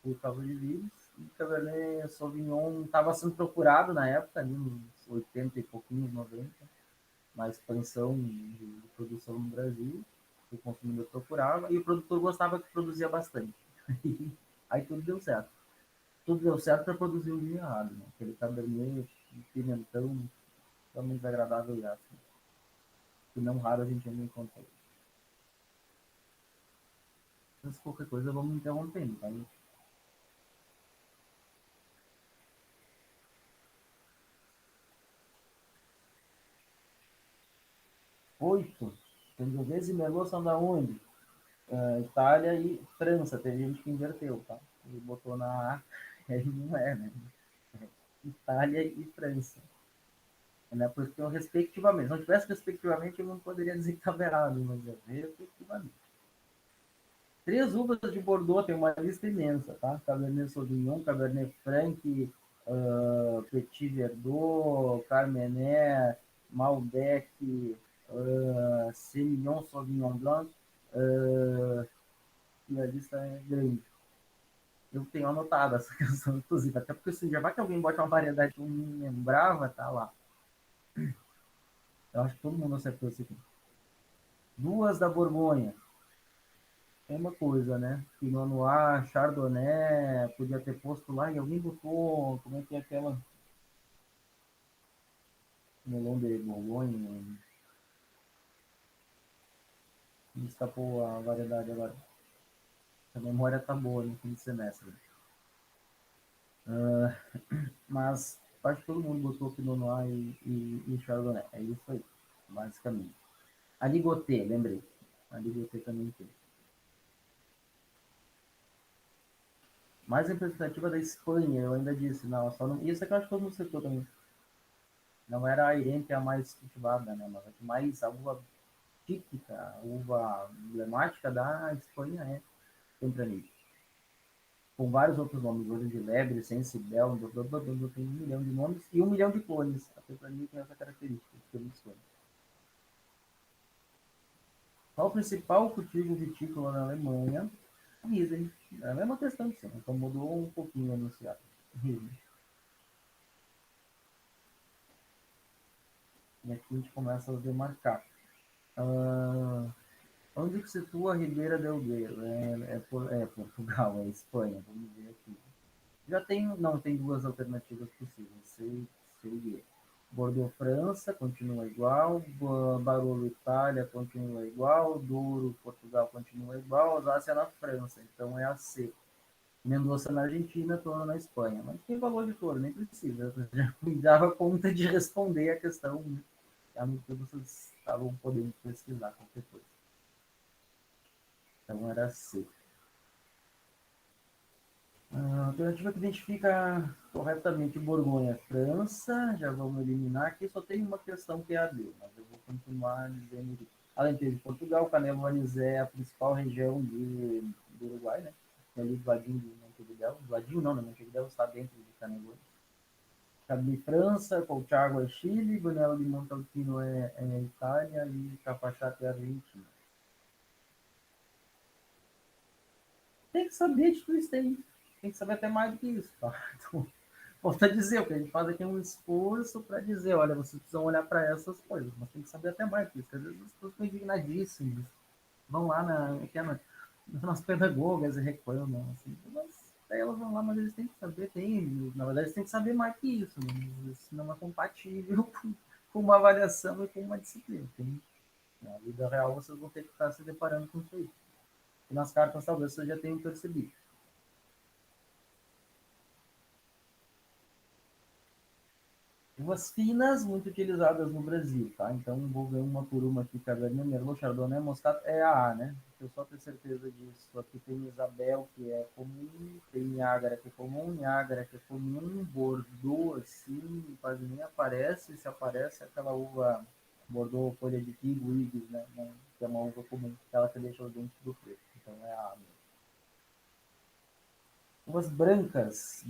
por causa de vírus. E Cabernet Sauvignon estava sendo procurado na época, ali nos 80 e pouquinhos, 90, na expansão de produção no Brasil. O consumidor procurava e o produtor gostava que produzia bastante. Aí tudo deu certo. Tudo deu certo para produzir o vinho errado, né? Aquele Cabernet de pimentão também desagradável e ácido. Que não raro a gente ainda encontra. Mas qualquer coisa vamos interrompendo, tá? 8. Sangiovese e Merlot são da onde? Itália e França. Teve gente que inverteu, tá? Ele botou na A, e aí não é, né? Itália e França. Né? Porque respectivamente. Se não tivesse respectivamente, eu não poderia dizer que estava errado, mas é respectivamente. 3 uvas de Bordeaux, tem uma lista imensa, tá? Cabernet Sauvignon, Cabernet Franc, Petit Verdot, Carmener, Malbec, Semillon, Sauvignon Blanc, e a lista é grande. Eu tenho anotado essa questão, inclusive, até porque se já vai que alguém bota uma variedade que eu não lembrava, tá lá. Eu acho que todo mundo acertou isso aqui. Duas da Borgonha. É uma coisa, né? Pinot Noir, Chardonnay, podia ter posto lá e alguém botou, como é que é aquela? Melon de Borgonha. Me escapou a variedade agora. A memória tá boa no fim de semestre. Mas quase todo mundo botou Pinot Noir e Chardonnay. É isso aí, basicamente. A Ligoté, lembrei. A Ligoté também tem. Mais representativa da Espanha, eu ainda disse. Não, só não... Isso é que eu acho que todo mundo acertou também. Não era a Irene que é a mais cultivada, né? Mas a que mais a uva típica, a uva emblemática da Espanha é Tempranillo. Com vários outros nomes, olho de lebre, sensibel, tem 1 milhão de nomes e 1 milhão de clones. A Tempranillo tem essa característica, de ter muitos clones. Qual o principal cultivo vitícola na Alemanha? Riesling. É a mesma questão de sempre, então mudou um pouquinho anunciado. Riesling. E aqui a gente começa a demarcar. Onde que situa a Ribeira del Duero? É Portugal, é Espanha, vamos ver aqui. Já tem, não, tem duas alternativas possíveis. Seria Bordeaux, França, continua igual. Barolo, Itália, continua igual. Douro, Portugal, continua igual. Alsácia na França, então é a C. Mendoza na Argentina, Toro na Espanha. Mas tem valor de Toro, nem precisa. Eu já me dava conta de responder a questão. A medida que vocês estavam podendo pesquisar qualquer coisa. Então era C. A alternativa que identifica corretamente Borgonha, França, já vamos eliminar aqui, só tem uma questão que é a D, mas eu vou continuar dizendo aqui. Além de Portugal, Canelo Anisé é a principal região do Uruguai, né? Ali do ladinho de Montevidéu, do ladinho não, né? Montevidéu está dentro de Canelo. Cabernet França, Colchagua é Chile, Brunello de Montalcino é Itália e Capachato é Argentina. Tem que saber de tudo isso aí. Tem que saber até mais do que isso, tá? Então, volto a dizer, o que a gente faz aqui é um esforço para dizer, olha, vocês precisam olhar para essas coisas, mas tem que saber até mais do que isso. Às vezes as pessoas ficam indignadíssimas, vão lá nas pedagogas e reclamam, assim, mas elas vão lá, mas eles têm que saber, na verdade eles têm que saber mais que isso, né? Isso não é compatível com uma avaliação e com uma disciplina. Na vida real vocês vão ter que estar se deparando com isso aí. E nas cartas talvez vocês já tenham percebido. Uvas finas, muito utilizadas no Brasil, tá? Então, vou ver uma por uma aqui, Cabernet Merlot, Chardonnay, Moscato, é a A, né? Deixa eu só ter certeza disso. Aqui tem Isabel, que é comum, tem Niágara, que é comum, Niágara, que é comum, Bordeaux, assim, quase nem aparece, se aparece aquela uva Bordeaux, folha de figo, Ibis, né? Que é uma uva comum, aquela que deixa o dente do preto, então é a A mesmo. Uvas brancas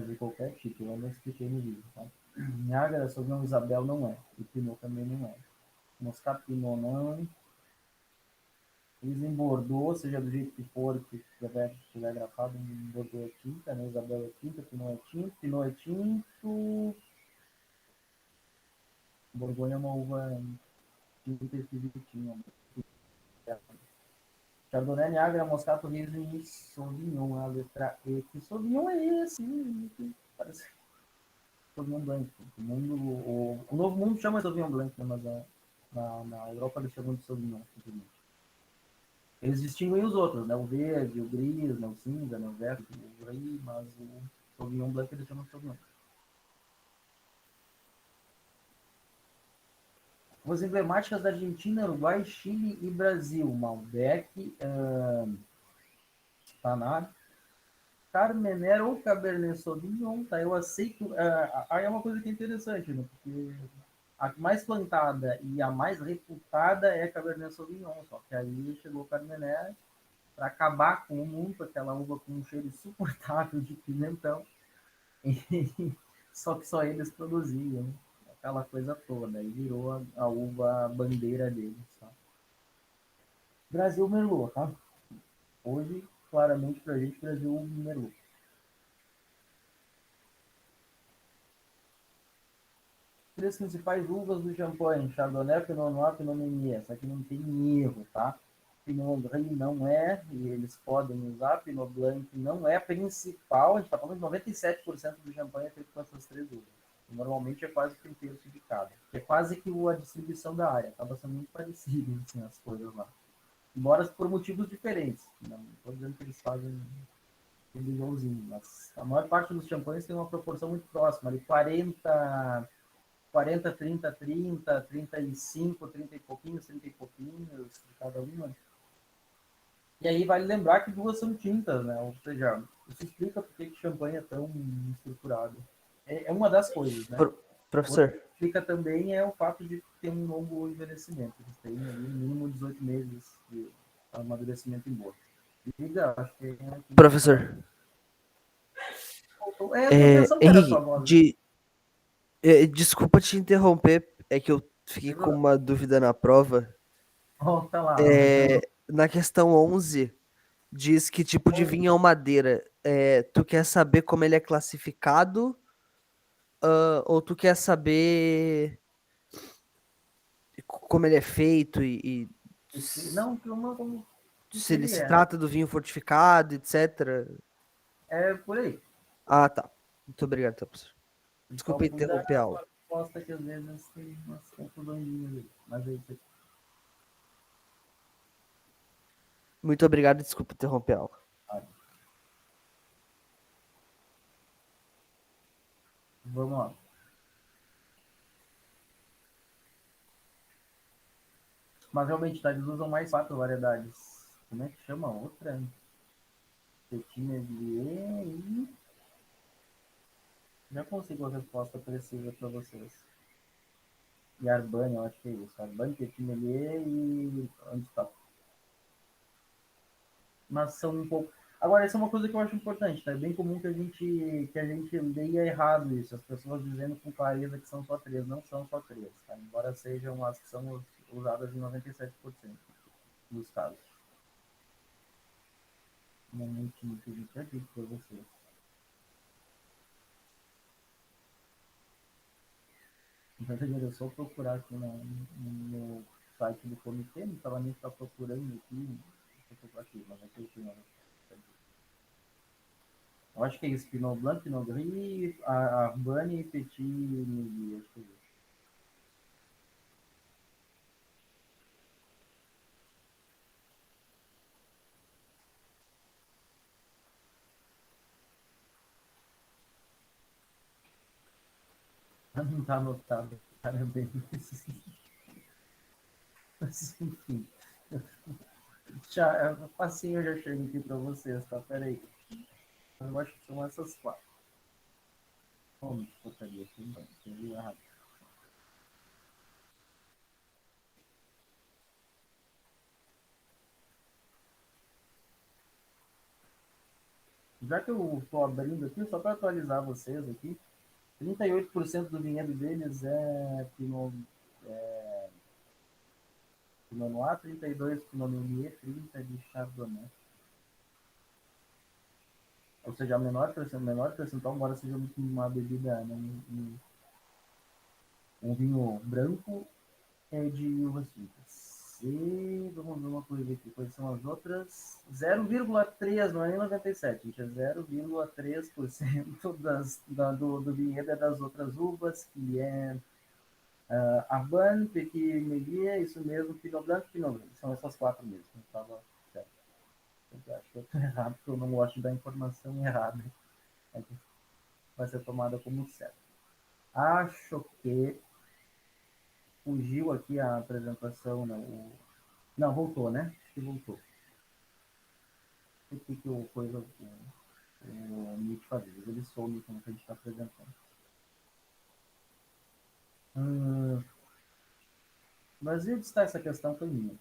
de qualquer tipo, eu não expliquei no vídeo, tá? Niágara, Sauvignon Isabel não é. E Pinot também não é. Moscato Pinot não. Riesling Bordeaux, seja do jeito que for, que tiver grafado, Bordeaux é tinta, né? Isabel é tinta, Pinot é tinto, Pinot é tinto. Borgonha é uma uva tinta esquisitinha. Chardonnay, Niágara, Moscato, Riesling e Sauvignon, a letra E. Que Sauvignon é esse? Parece Sauvignon Blanc. O Novo Mundo chama Sauvignon Blanc, né? Mas na Europa eles chamam de Sauvignon, simplesmente. Eles distinguem os outros, né? O verde, o gris, né? O cinza, né? O verde, o gris, mas o Sauvignon Blanc eles chamam de Sauvignon. As emblemáticas da Argentina, Uruguai, Chile e Brasil. Malbec, Tanar, Carmener ou Cabernet Sauvignon, tá? Eu aceito. Aí é uma coisa que é interessante, né? Porque a mais plantada e a mais reputada é a Cabernet Sauvignon, só que aí chegou o Carmener para acabar com o mundo, aquela uva com um cheiro insuportável de pimentão, só que só eles produziam aquela coisa toda, e virou a uva bandeira deles. Tá? Brasil Merlot, tá? Hoje, claramente, pra gente, Brasil Merlot. três principais uvas do champanhe: Chardonnay, Pinot Noir, Pinot Meunier. Essa aqui não tem erro, tá? Pinot Gris não é, e eles podem usar. Pinot Blanc não é a principal. A gente está falando de 97% do champanhe é feito com essas três uvas. Normalmente é quase que um terço de cada. É quase que a distribuição da área. Acaba sendo muito parecido, assim, as coisas lá. Embora por motivos diferentes. Não estou dizendo que eles fazem tudo igualzinho, mas a maior parte dos champanhes tem uma proporção muito próxima, ali 40, 30, 30, 35, 30 e pouquinhos, 30 e pouquinhos de cada uma. E aí vale lembrar que duas são tintas, né? Ou seja, isso explica por que champanhe é tão estruturado. É uma das coisas, né? Professor. Outra que explica também é o fato de ter um longo envelhecimento. Eles têm ali no mínimo 18 meses de amadurecimento em boa. Liga, acho que Professor. Tô pensando que era a sua voz, né? Desculpa te interromper, é que eu fiquei com uma dúvida na prova. Volta lá. Na questão 11, diz que tipo de vinho é o madeira. Tu quer saber como ele é classificado? Ou tu quer saber como ele é feito Não, como se ele se trata do vinho fortificado, etc. É por aí. Ah, tá. Muito obrigado, professor. Desculpa Então, interromper a aula. A resposta que às vezes tem umas confusões ali. Mas aí você... Muito obrigado e desculpa interromper a aula. Vamos lá. Mas realmente, tá, eles usam mais 4 variedades. Como é que chama a outra? Petit Meunier e... Já consigo a resposta precisa para vocês. E Arbane, eu acho que é isso. Arbane, Petit Meunier e... Onde está? Mas são um pouco... Agora, essa é uma coisa que eu acho importante, tá? É bem comum que a gente leia errado isso. As pessoas dizendo com clareza que são só 3. Não são só 3, tá? Embora sejam as que são usadas em 97% dos casos. Um momentinho que a gente já disse para vocês. Então, é só procurar aqui no site do comitê, não estava nem estar procurando aqui, mas aqui eu tenho. Eu acho que é isso, Pinot Blanc, Pinot Gris, Arbane e Petit Meunier, acho que é isso. Não está anotado, parabéns. Mas, enfim. Facinho eu já chego aqui para vocês, tá? Pera aí. Eu acho que são essas 4. Vamos, portaria aqui, não, escrevi errado. Já que eu estou abrindo aqui, só para atualizar vocês aqui, 38% do vinhedo deles é Pinot Noir, 32% Pinot Meunier, 30% de Chardonnay. Ou seja, a menor percentual, embora seja uma bebida, né, um vinho branco, é de uvas tintas. E vamos ver uma coisa aqui, quais são as outras? 0,3, não é nem 97, gente, é 0,3% do vinhedo é das outras uvas, que é Arbane, Petit Meunier, isso mesmo, Pinot Blanc e Pinot Gris. São essas 4 mesmo. Não estava certo. Eu acho que eu estou errado, porque eu não gosto de dar informação errada. Vai ser tomada como certo. Acho que fugiu aqui a apresentação, né? Não, voltou, né? Acho que voltou. O que o Meet faz? Ele some como que a gente está apresentando. Mas onde está essa questão foi minha.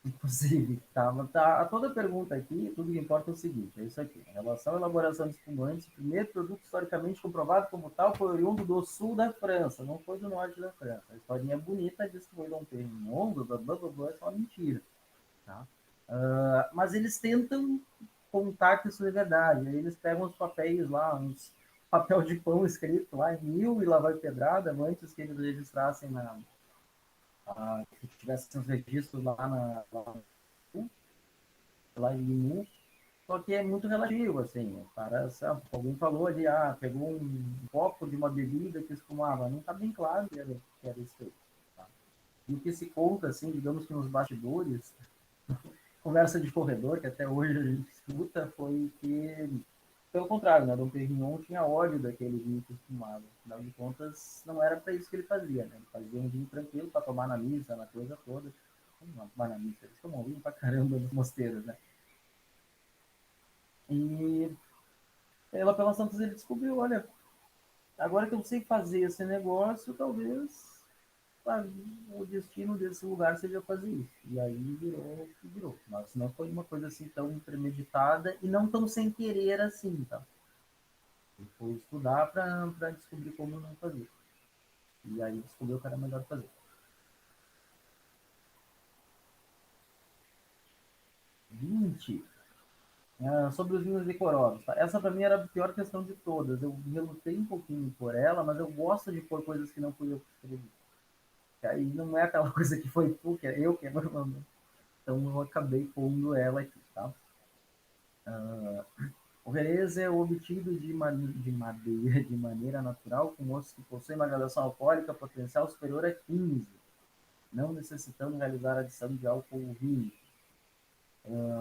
Inclusive, toda pergunta aqui, tudo que importa é o seguinte, é isso aqui. Em relação à elaboração de espumantes, o primeiro produto historicamente comprovado como tal foi oriundo do sul da França, não foi do norte da França. A historinha bonita diz que foi Dom Perignon, blá, blá, blá, blá, é só mentira. Tá? Mas eles tentam contar que isso é verdade. Aí eles pegam os papéis lá, uns papel de pão escrito lá em 1000 e lá vai pedrada, antes que eles registrassem que tivessem os registros lá em Limu. Só que é muito relativo, assim, o cara, sabe, alguém falou ali, pegou um copo de uma bebida que espumava, não está bem claro que era isso aí, tá? E o que se conta, assim, digamos que nos bastidores, conversa de corredor, que até hoje a gente escuta, foi que, pelo contrário, né, Dom Perignon tinha ódio daquele vinho que espumava. Afinal de contas, não era para isso que ele fazia, né? Ele fazia um vinho tranquilo para tomar na missa, na coisa toda. Não tomar na missa, eles tomam vinho pra caramba nos mosteiros, né? E ela, pelas tantas, ele descobriu, olha, agora que eu sei fazer esse negócio, talvez o destino desse lugar seja fazer isso. E aí virou o que virou. Mas não foi uma coisa assim tão premeditada e não tão sem querer assim, tá? Ele foi estudar para descobrir como não fazer. E aí descobriu que era melhor fazer. 20. Sobre os vinhos decorosos. Tá? Essa para mim era a pior questão de todas. Eu relutei um pouquinho por ela, mas eu gosto de pôr coisas que não fui eu que escrevi. Que aí não é aquela coisa que foi tu, que é eu, que é normalmente. Então eu acabei pondo ela aqui, tá? O Jerez é obtido de madeira de maneira natural, com ossos que possuem uma graduação alcoólica potencial superior a 15, não necessitando realizar adição de álcool vínico.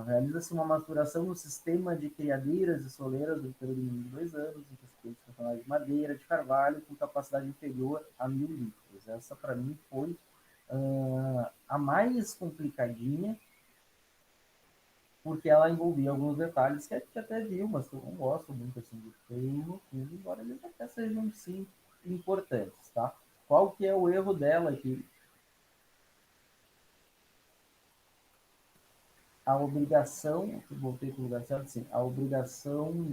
Realiza-se uma maturação no sistema de criadeiras e soleiras do período de 2 anos, em recipientes funcionais de madeira, de carvalho, com capacidade inferior a 1000 litros. Essa, para mim, foi a mais complicadinha, porque ela envolvia alguns detalhes que a gente até viu, mas que eu não gosto muito assim de treino, embora eles até sejam sim importantes, tá? Qual que é o erro dela aqui? A obrigação, voltei para o lugar certo, sim, a obrigação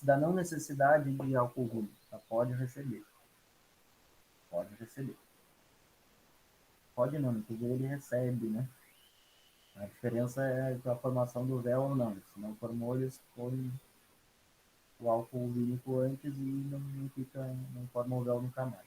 da não necessidade de álcool ruim, tá? Pode receber. Pode não, inclusive ele recebe, né? A diferença é a formação do véu ou não. Se não formou, eles põem o álcool vínico antes e não forma o véu nunca mais.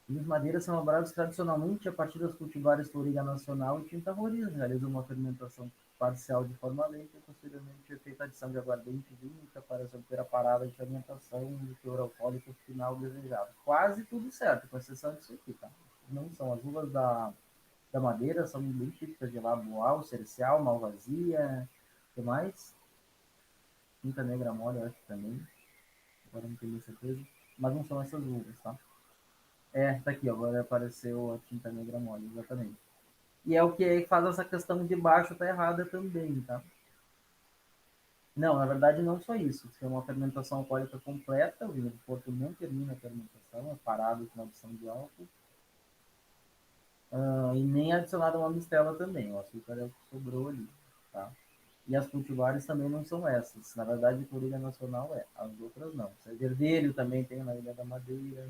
Os madeiras são elaborados tradicionalmente a partir das cultivares Floriga Nacional e Tinta Roriz. Realizam uma fermentação parcial de forma lenta e posteriormente é feita a adição de aguardente vínica para se obter a parada de fermentação e o teor alcoólico final desejado. Quase tudo certo, com exceção disso aqui, tá? Não são as uvas da madeira, são bem típicas de lá, Boal, Cercial, Malvasia, o que mais? Tinta Negra Mole, eu acho que também. Agora não tenho certeza. Mas não são essas uvas, tá? Tá aqui, agora apareceu a tinta negra mole, exatamente. E é o que faz essa questão de baixo tá errada também, tá? Não, na verdade não só isso. Se é uma fermentação alcoólica completa, o vinho do Porto não termina a fermentação, é parado com adição de álcool. E nem adicionado uma mistela também, o açúcar é o que sobrou ali, tá? E as cultivares também não são essas. Na verdade, a Floriga Nacional as outras não. O Verdelho também tem na Ilha da Madeira,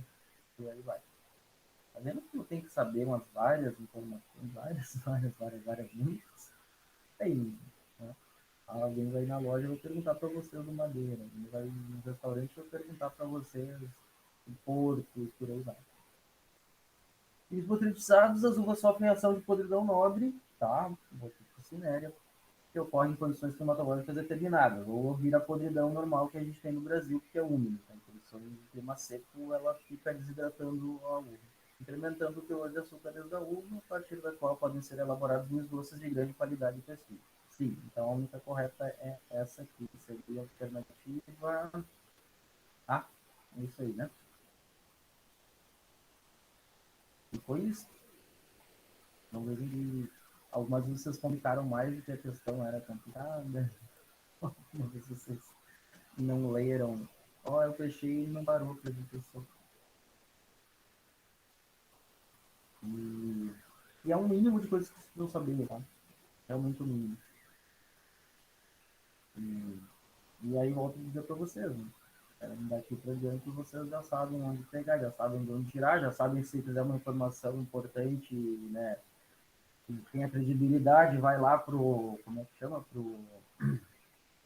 e aí vai. Tá vendo que eu tenho que saber umas várias informações, várias, muitas? É isso, né? Alguém vai na loja e vai perguntar para você do madeira. Alguém vai no restaurante e vai perguntar para você o porco e por aí vai. E os botritizados, as uvas sofrem ação de podridão nobre, tá? Botricinéria, que ocorre em condições climatológicas determinadas, ou vira a podridão normal que a gente tem no Brasil, que é úmido. Tá? Em condições de clima seco, ela fica desidratando a uva, incrementando o teor de açúcares da uva, a partir da qual podem ser elaborados vinhos doces de grande qualidade e prestígio. Sim, então a única correta é essa aqui, que seria a alternativa A. É isso aí, né? E foi isso. Não vejo que algumas vezes vocês complicaram mais do que a questão era complicada. Algumas vezes vocês não leram. Eu fechei e não parou a apresentação. E é um mínimo de coisas que vocês precisam saber, tá? É muito mínimo. E aí volto a dizer para vocês, né? Daqui para diante vocês já sabem onde pegar, já sabem de onde tirar, já sabem se quiser uma informação importante, né? tem a credibilidade, vai lá pro, como é que chama,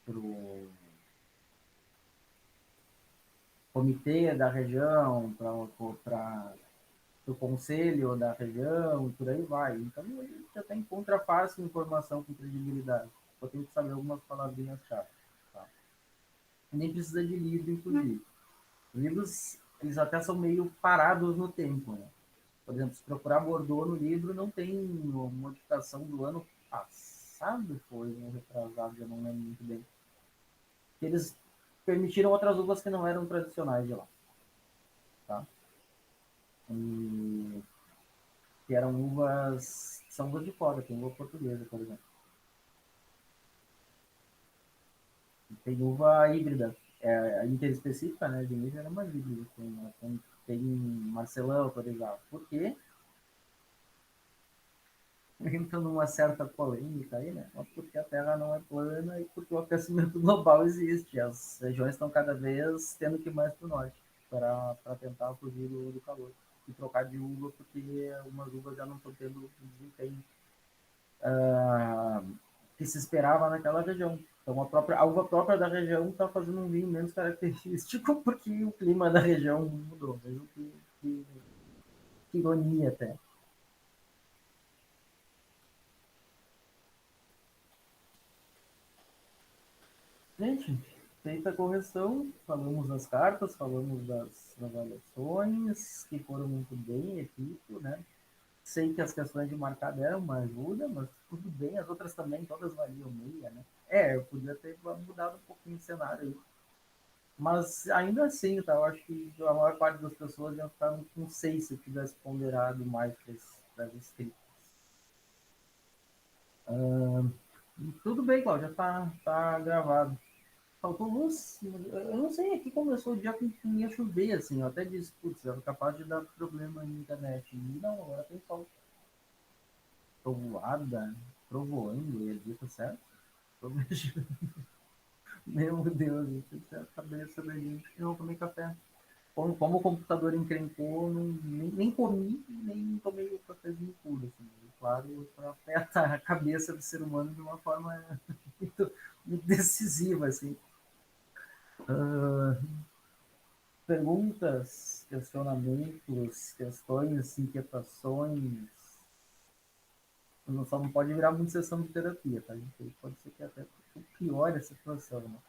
pro comitê da região, para o conselho da região, por aí vai. Então, ele já até encontra fácil informação com credibilidade. Só tem que saber algumas palavrinhas-chave. Tá? Nem precisa de livro, inclusive. Livros, eles até são meio parados no tempo, né? Por exemplo, se procurar Bordeaux no livro, não tem modificação do ano passado, foi um retrasado, eu não lembro muito bem. Eles permitiram outras uvas que não eram tradicionais de lá. Tá? E que eram uvas, são uvas de fora, tem uva portuguesa, por exemplo. Tem uva híbrida, a interespecífica, né, de nível era uma híbrida. Tem Marcelão, por exemplo. Por quê? Entra numa certa polêmica aí, né? Porque a Terra não é plana e porque o aquecimento global existe. As regiões estão cada vez tendo que ir mais para o norte para tentar fugir do calor e trocar de uva, porque algumas uvas já não estão tendo o desempenho que se esperava naquela região. Então a uva própria da região está fazendo um vinho menos característico porque o clima da região mudou. Mesmo que ironia até. Gente, feita a correção, falamos das cartas, falamos das avaliações, que foram muito bem, equipe, né? Sei que as questões de marcar deram uma ajuda, mas tudo bem, as outras também, todas valiam meia, né? Eu podia ter mudado um pouquinho o cenário aí. Mas ainda assim, tá? Eu acho que a maior parte das pessoas já ficar com 6 se eu tivesse ponderado mais para as escritas. Tudo bem, Cláudia, já tá gravado. Faltou luz. Eu não sei, aqui começou o dia que ia chover, assim. Eu até disse, putz, era capaz de dar problema na internet. E não, agora tem sol. Trovoada, trovoando, ia dizer, tá certo? Meu Deus, isso é a cabeça da gente que não tomei café. Como o computador encrencou, nem comi, nem tomei o cafezinho puro. Assim. Claro, afeta a cabeça do ser humano de uma forma muito decisiva, assim. Perguntas, questionamentos, questões, inquietações. Só não pode virar muito sessão de terapia, tá? Gente? Pode ser que até piore a situação. Né?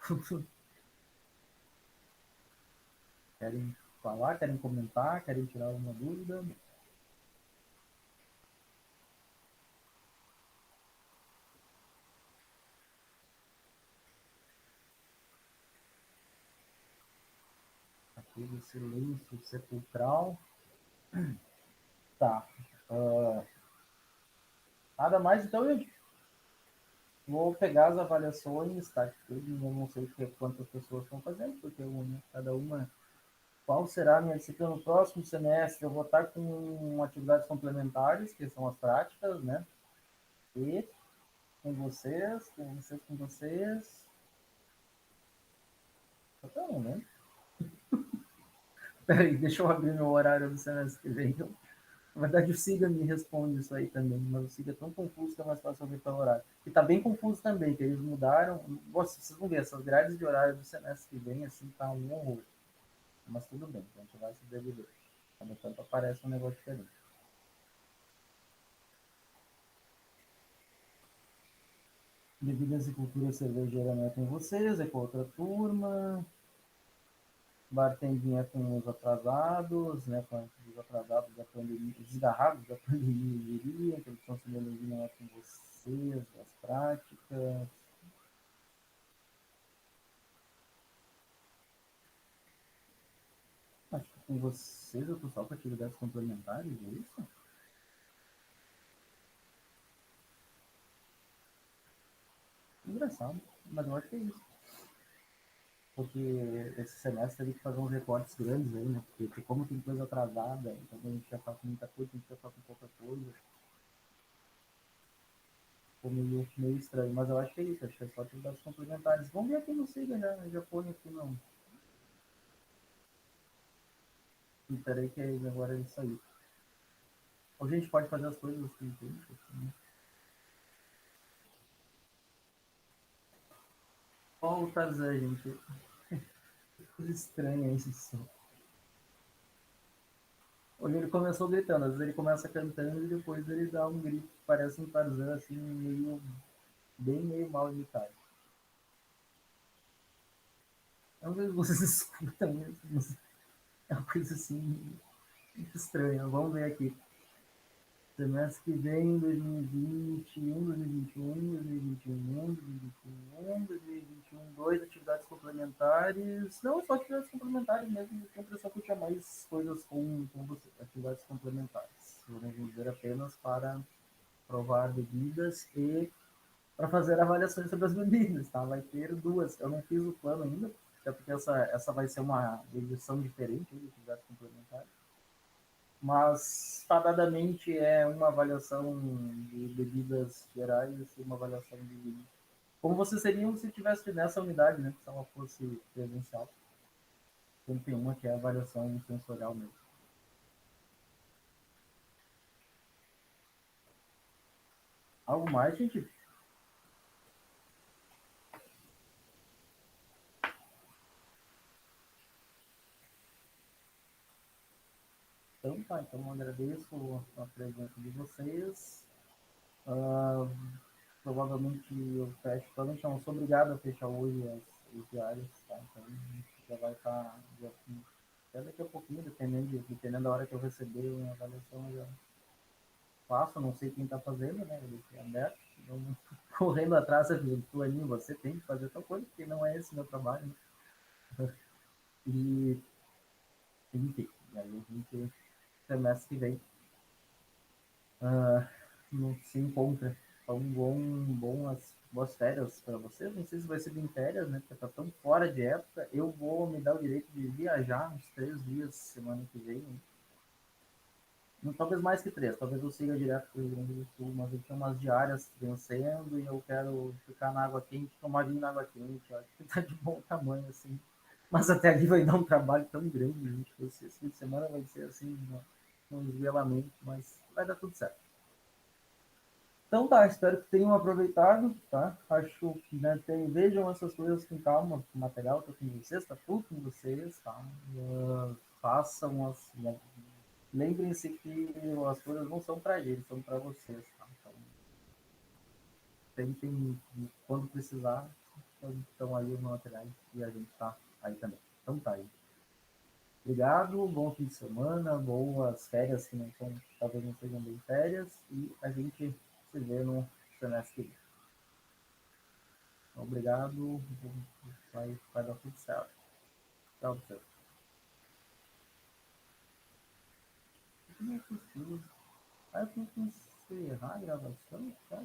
Querem falar, querem comentar, querem tirar alguma dúvida? Aquele silêncio sepulcral. Tá. Nada mais, então eu vou pegar as avaliações, tá? Eu não sei quantas pessoas estão fazendo, porque cada uma. Qual será a minha disciplina no próximo semestre? Eu vou estar com atividades complementares, que são as práticas, né? E com vocês. Então, né? Peraí, deixa eu abrir meu horário do semestre que vem. Então, na verdade, o Siga me responde isso aí também, mas o Siga é tão confuso que é mais fácil ver pelo horário. E tá bem confuso também, que eles mudaram. Nossa, vocês vão ver, essas grades de horário do semestre que vem, assim, tá um horror. Mas tudo bem, a gente vai se devolver. Quando tanto aparece um negócio diferente. Bebidas e cultura cervejeira não é com vocês, é com outra turma. Bartendinha com os atrasados, né? Com os atrasados da pandemia, desgarrados da pandemia, eu diria. A produção cinematográfica não é com vocês, as práticas. Acho que com vocês eu tô só com atividades complementares, é isso? Engraçado, mas eu acho que é isso. Porque esse semestre teve que fazer uns recortes grandes aí, né? Porque como tem coisa atrasada, então a gente já tá com muita coisa, a gente já tá com pouca coisa. Ficou meio estranho, mas eu acho que é isso, acho que é só atividades complementares. Vamos ver aqui no Siga, já põe aqui não. Peraí que agora ele saiu. Ou a gente pode fazer as coisas assim, né? Olha o Tarzan, gente. Que coisa estranha esse som. Onde ele começou gritando, às vezes ele começa cantando e depois ele dá um grito que parece um Tarzan, assim, meio mal imitado. Às vezes vocês escutam isso, mas é uma coisa assim, muito estranha. Vamos ver aqui. Semestre que vem, 2021, 2021, 2021, 2021, 2021, dois atividades complementares. Não, só atividades complementares mesmo. Eu tenho a impressão que eu tinha mais coisas com você, atividades complementares. Vamos dizer apenas para provar bebidas e para fazer avaliações sobre as bebidas, tá? Vai ter duas. Eu não fiz o plano ainda, até porque essa vai ser uma edição diferente de atividades complementares. Mas, padadamente, é uma avaliação de bebidas gerais e uma avaliação de vinho. Como vocês seriam se tivesse nessa unidade, né? Se ela fosse presencial. Sempre tem uma que é a avaliação sensorial mesmo. Algo mais, gente? Então tá, então eu agradeço a presença de vocês. Provavelmente eu fecho, provavelmente não, sou obrigado a fechar hoje os diários, tá? Então já vai estar até daqui a pouquinho, dependendo da hora que eu receber a avaliação, eu já faço, não sei quem está fazendo, né? Ele é aberto, então, correndo atrás, tu ali, você tem que fazer tal coisa, porque não é esse meu trabalho, né? E, enfim, e aí a gente, semestre que vem, não se encontra. Então, boas férias para vocês. Não sei se vai ser bem férias, né? Porque tá tão fora de época. Eu vou me dar o direito de viajar uns 3 dias semana que vem. Não, talvez mais que 3. Talvez eu siga direto para o Rio Grande do Sul, mas eu tenho umas diárias vencendo e eu quero ficar na água quente, tomar vinho na água quente. Eu acho que tá de bom tamanho, assim. Mas até ali vai dar um trabalho tão grande, gente. Esse fim de semana vai ser assim, um desvelamento, mas vai dar tudo certo. Então tá, espero que tenham aproveitado, tá? Acho que vejam essas coisas com calma, o material tá com vocês, tá tudo com vocês, tá? Façam as. Lembrem-se que as coisas não são para eles, são para vocês, tá? Então, tentem, quando precisar, estão aí os materiais e a gente tá aí também. Então tá aí. Obrigado, bom fim de semana, boas férias, que não são, talvez não sejam bem férias, e a gente se vê no semestre que vem. Obrigado, vai dar tudo certo. Tchau, tchau. Como é possível? Aí eu tenho que encerrar a gravação, tá?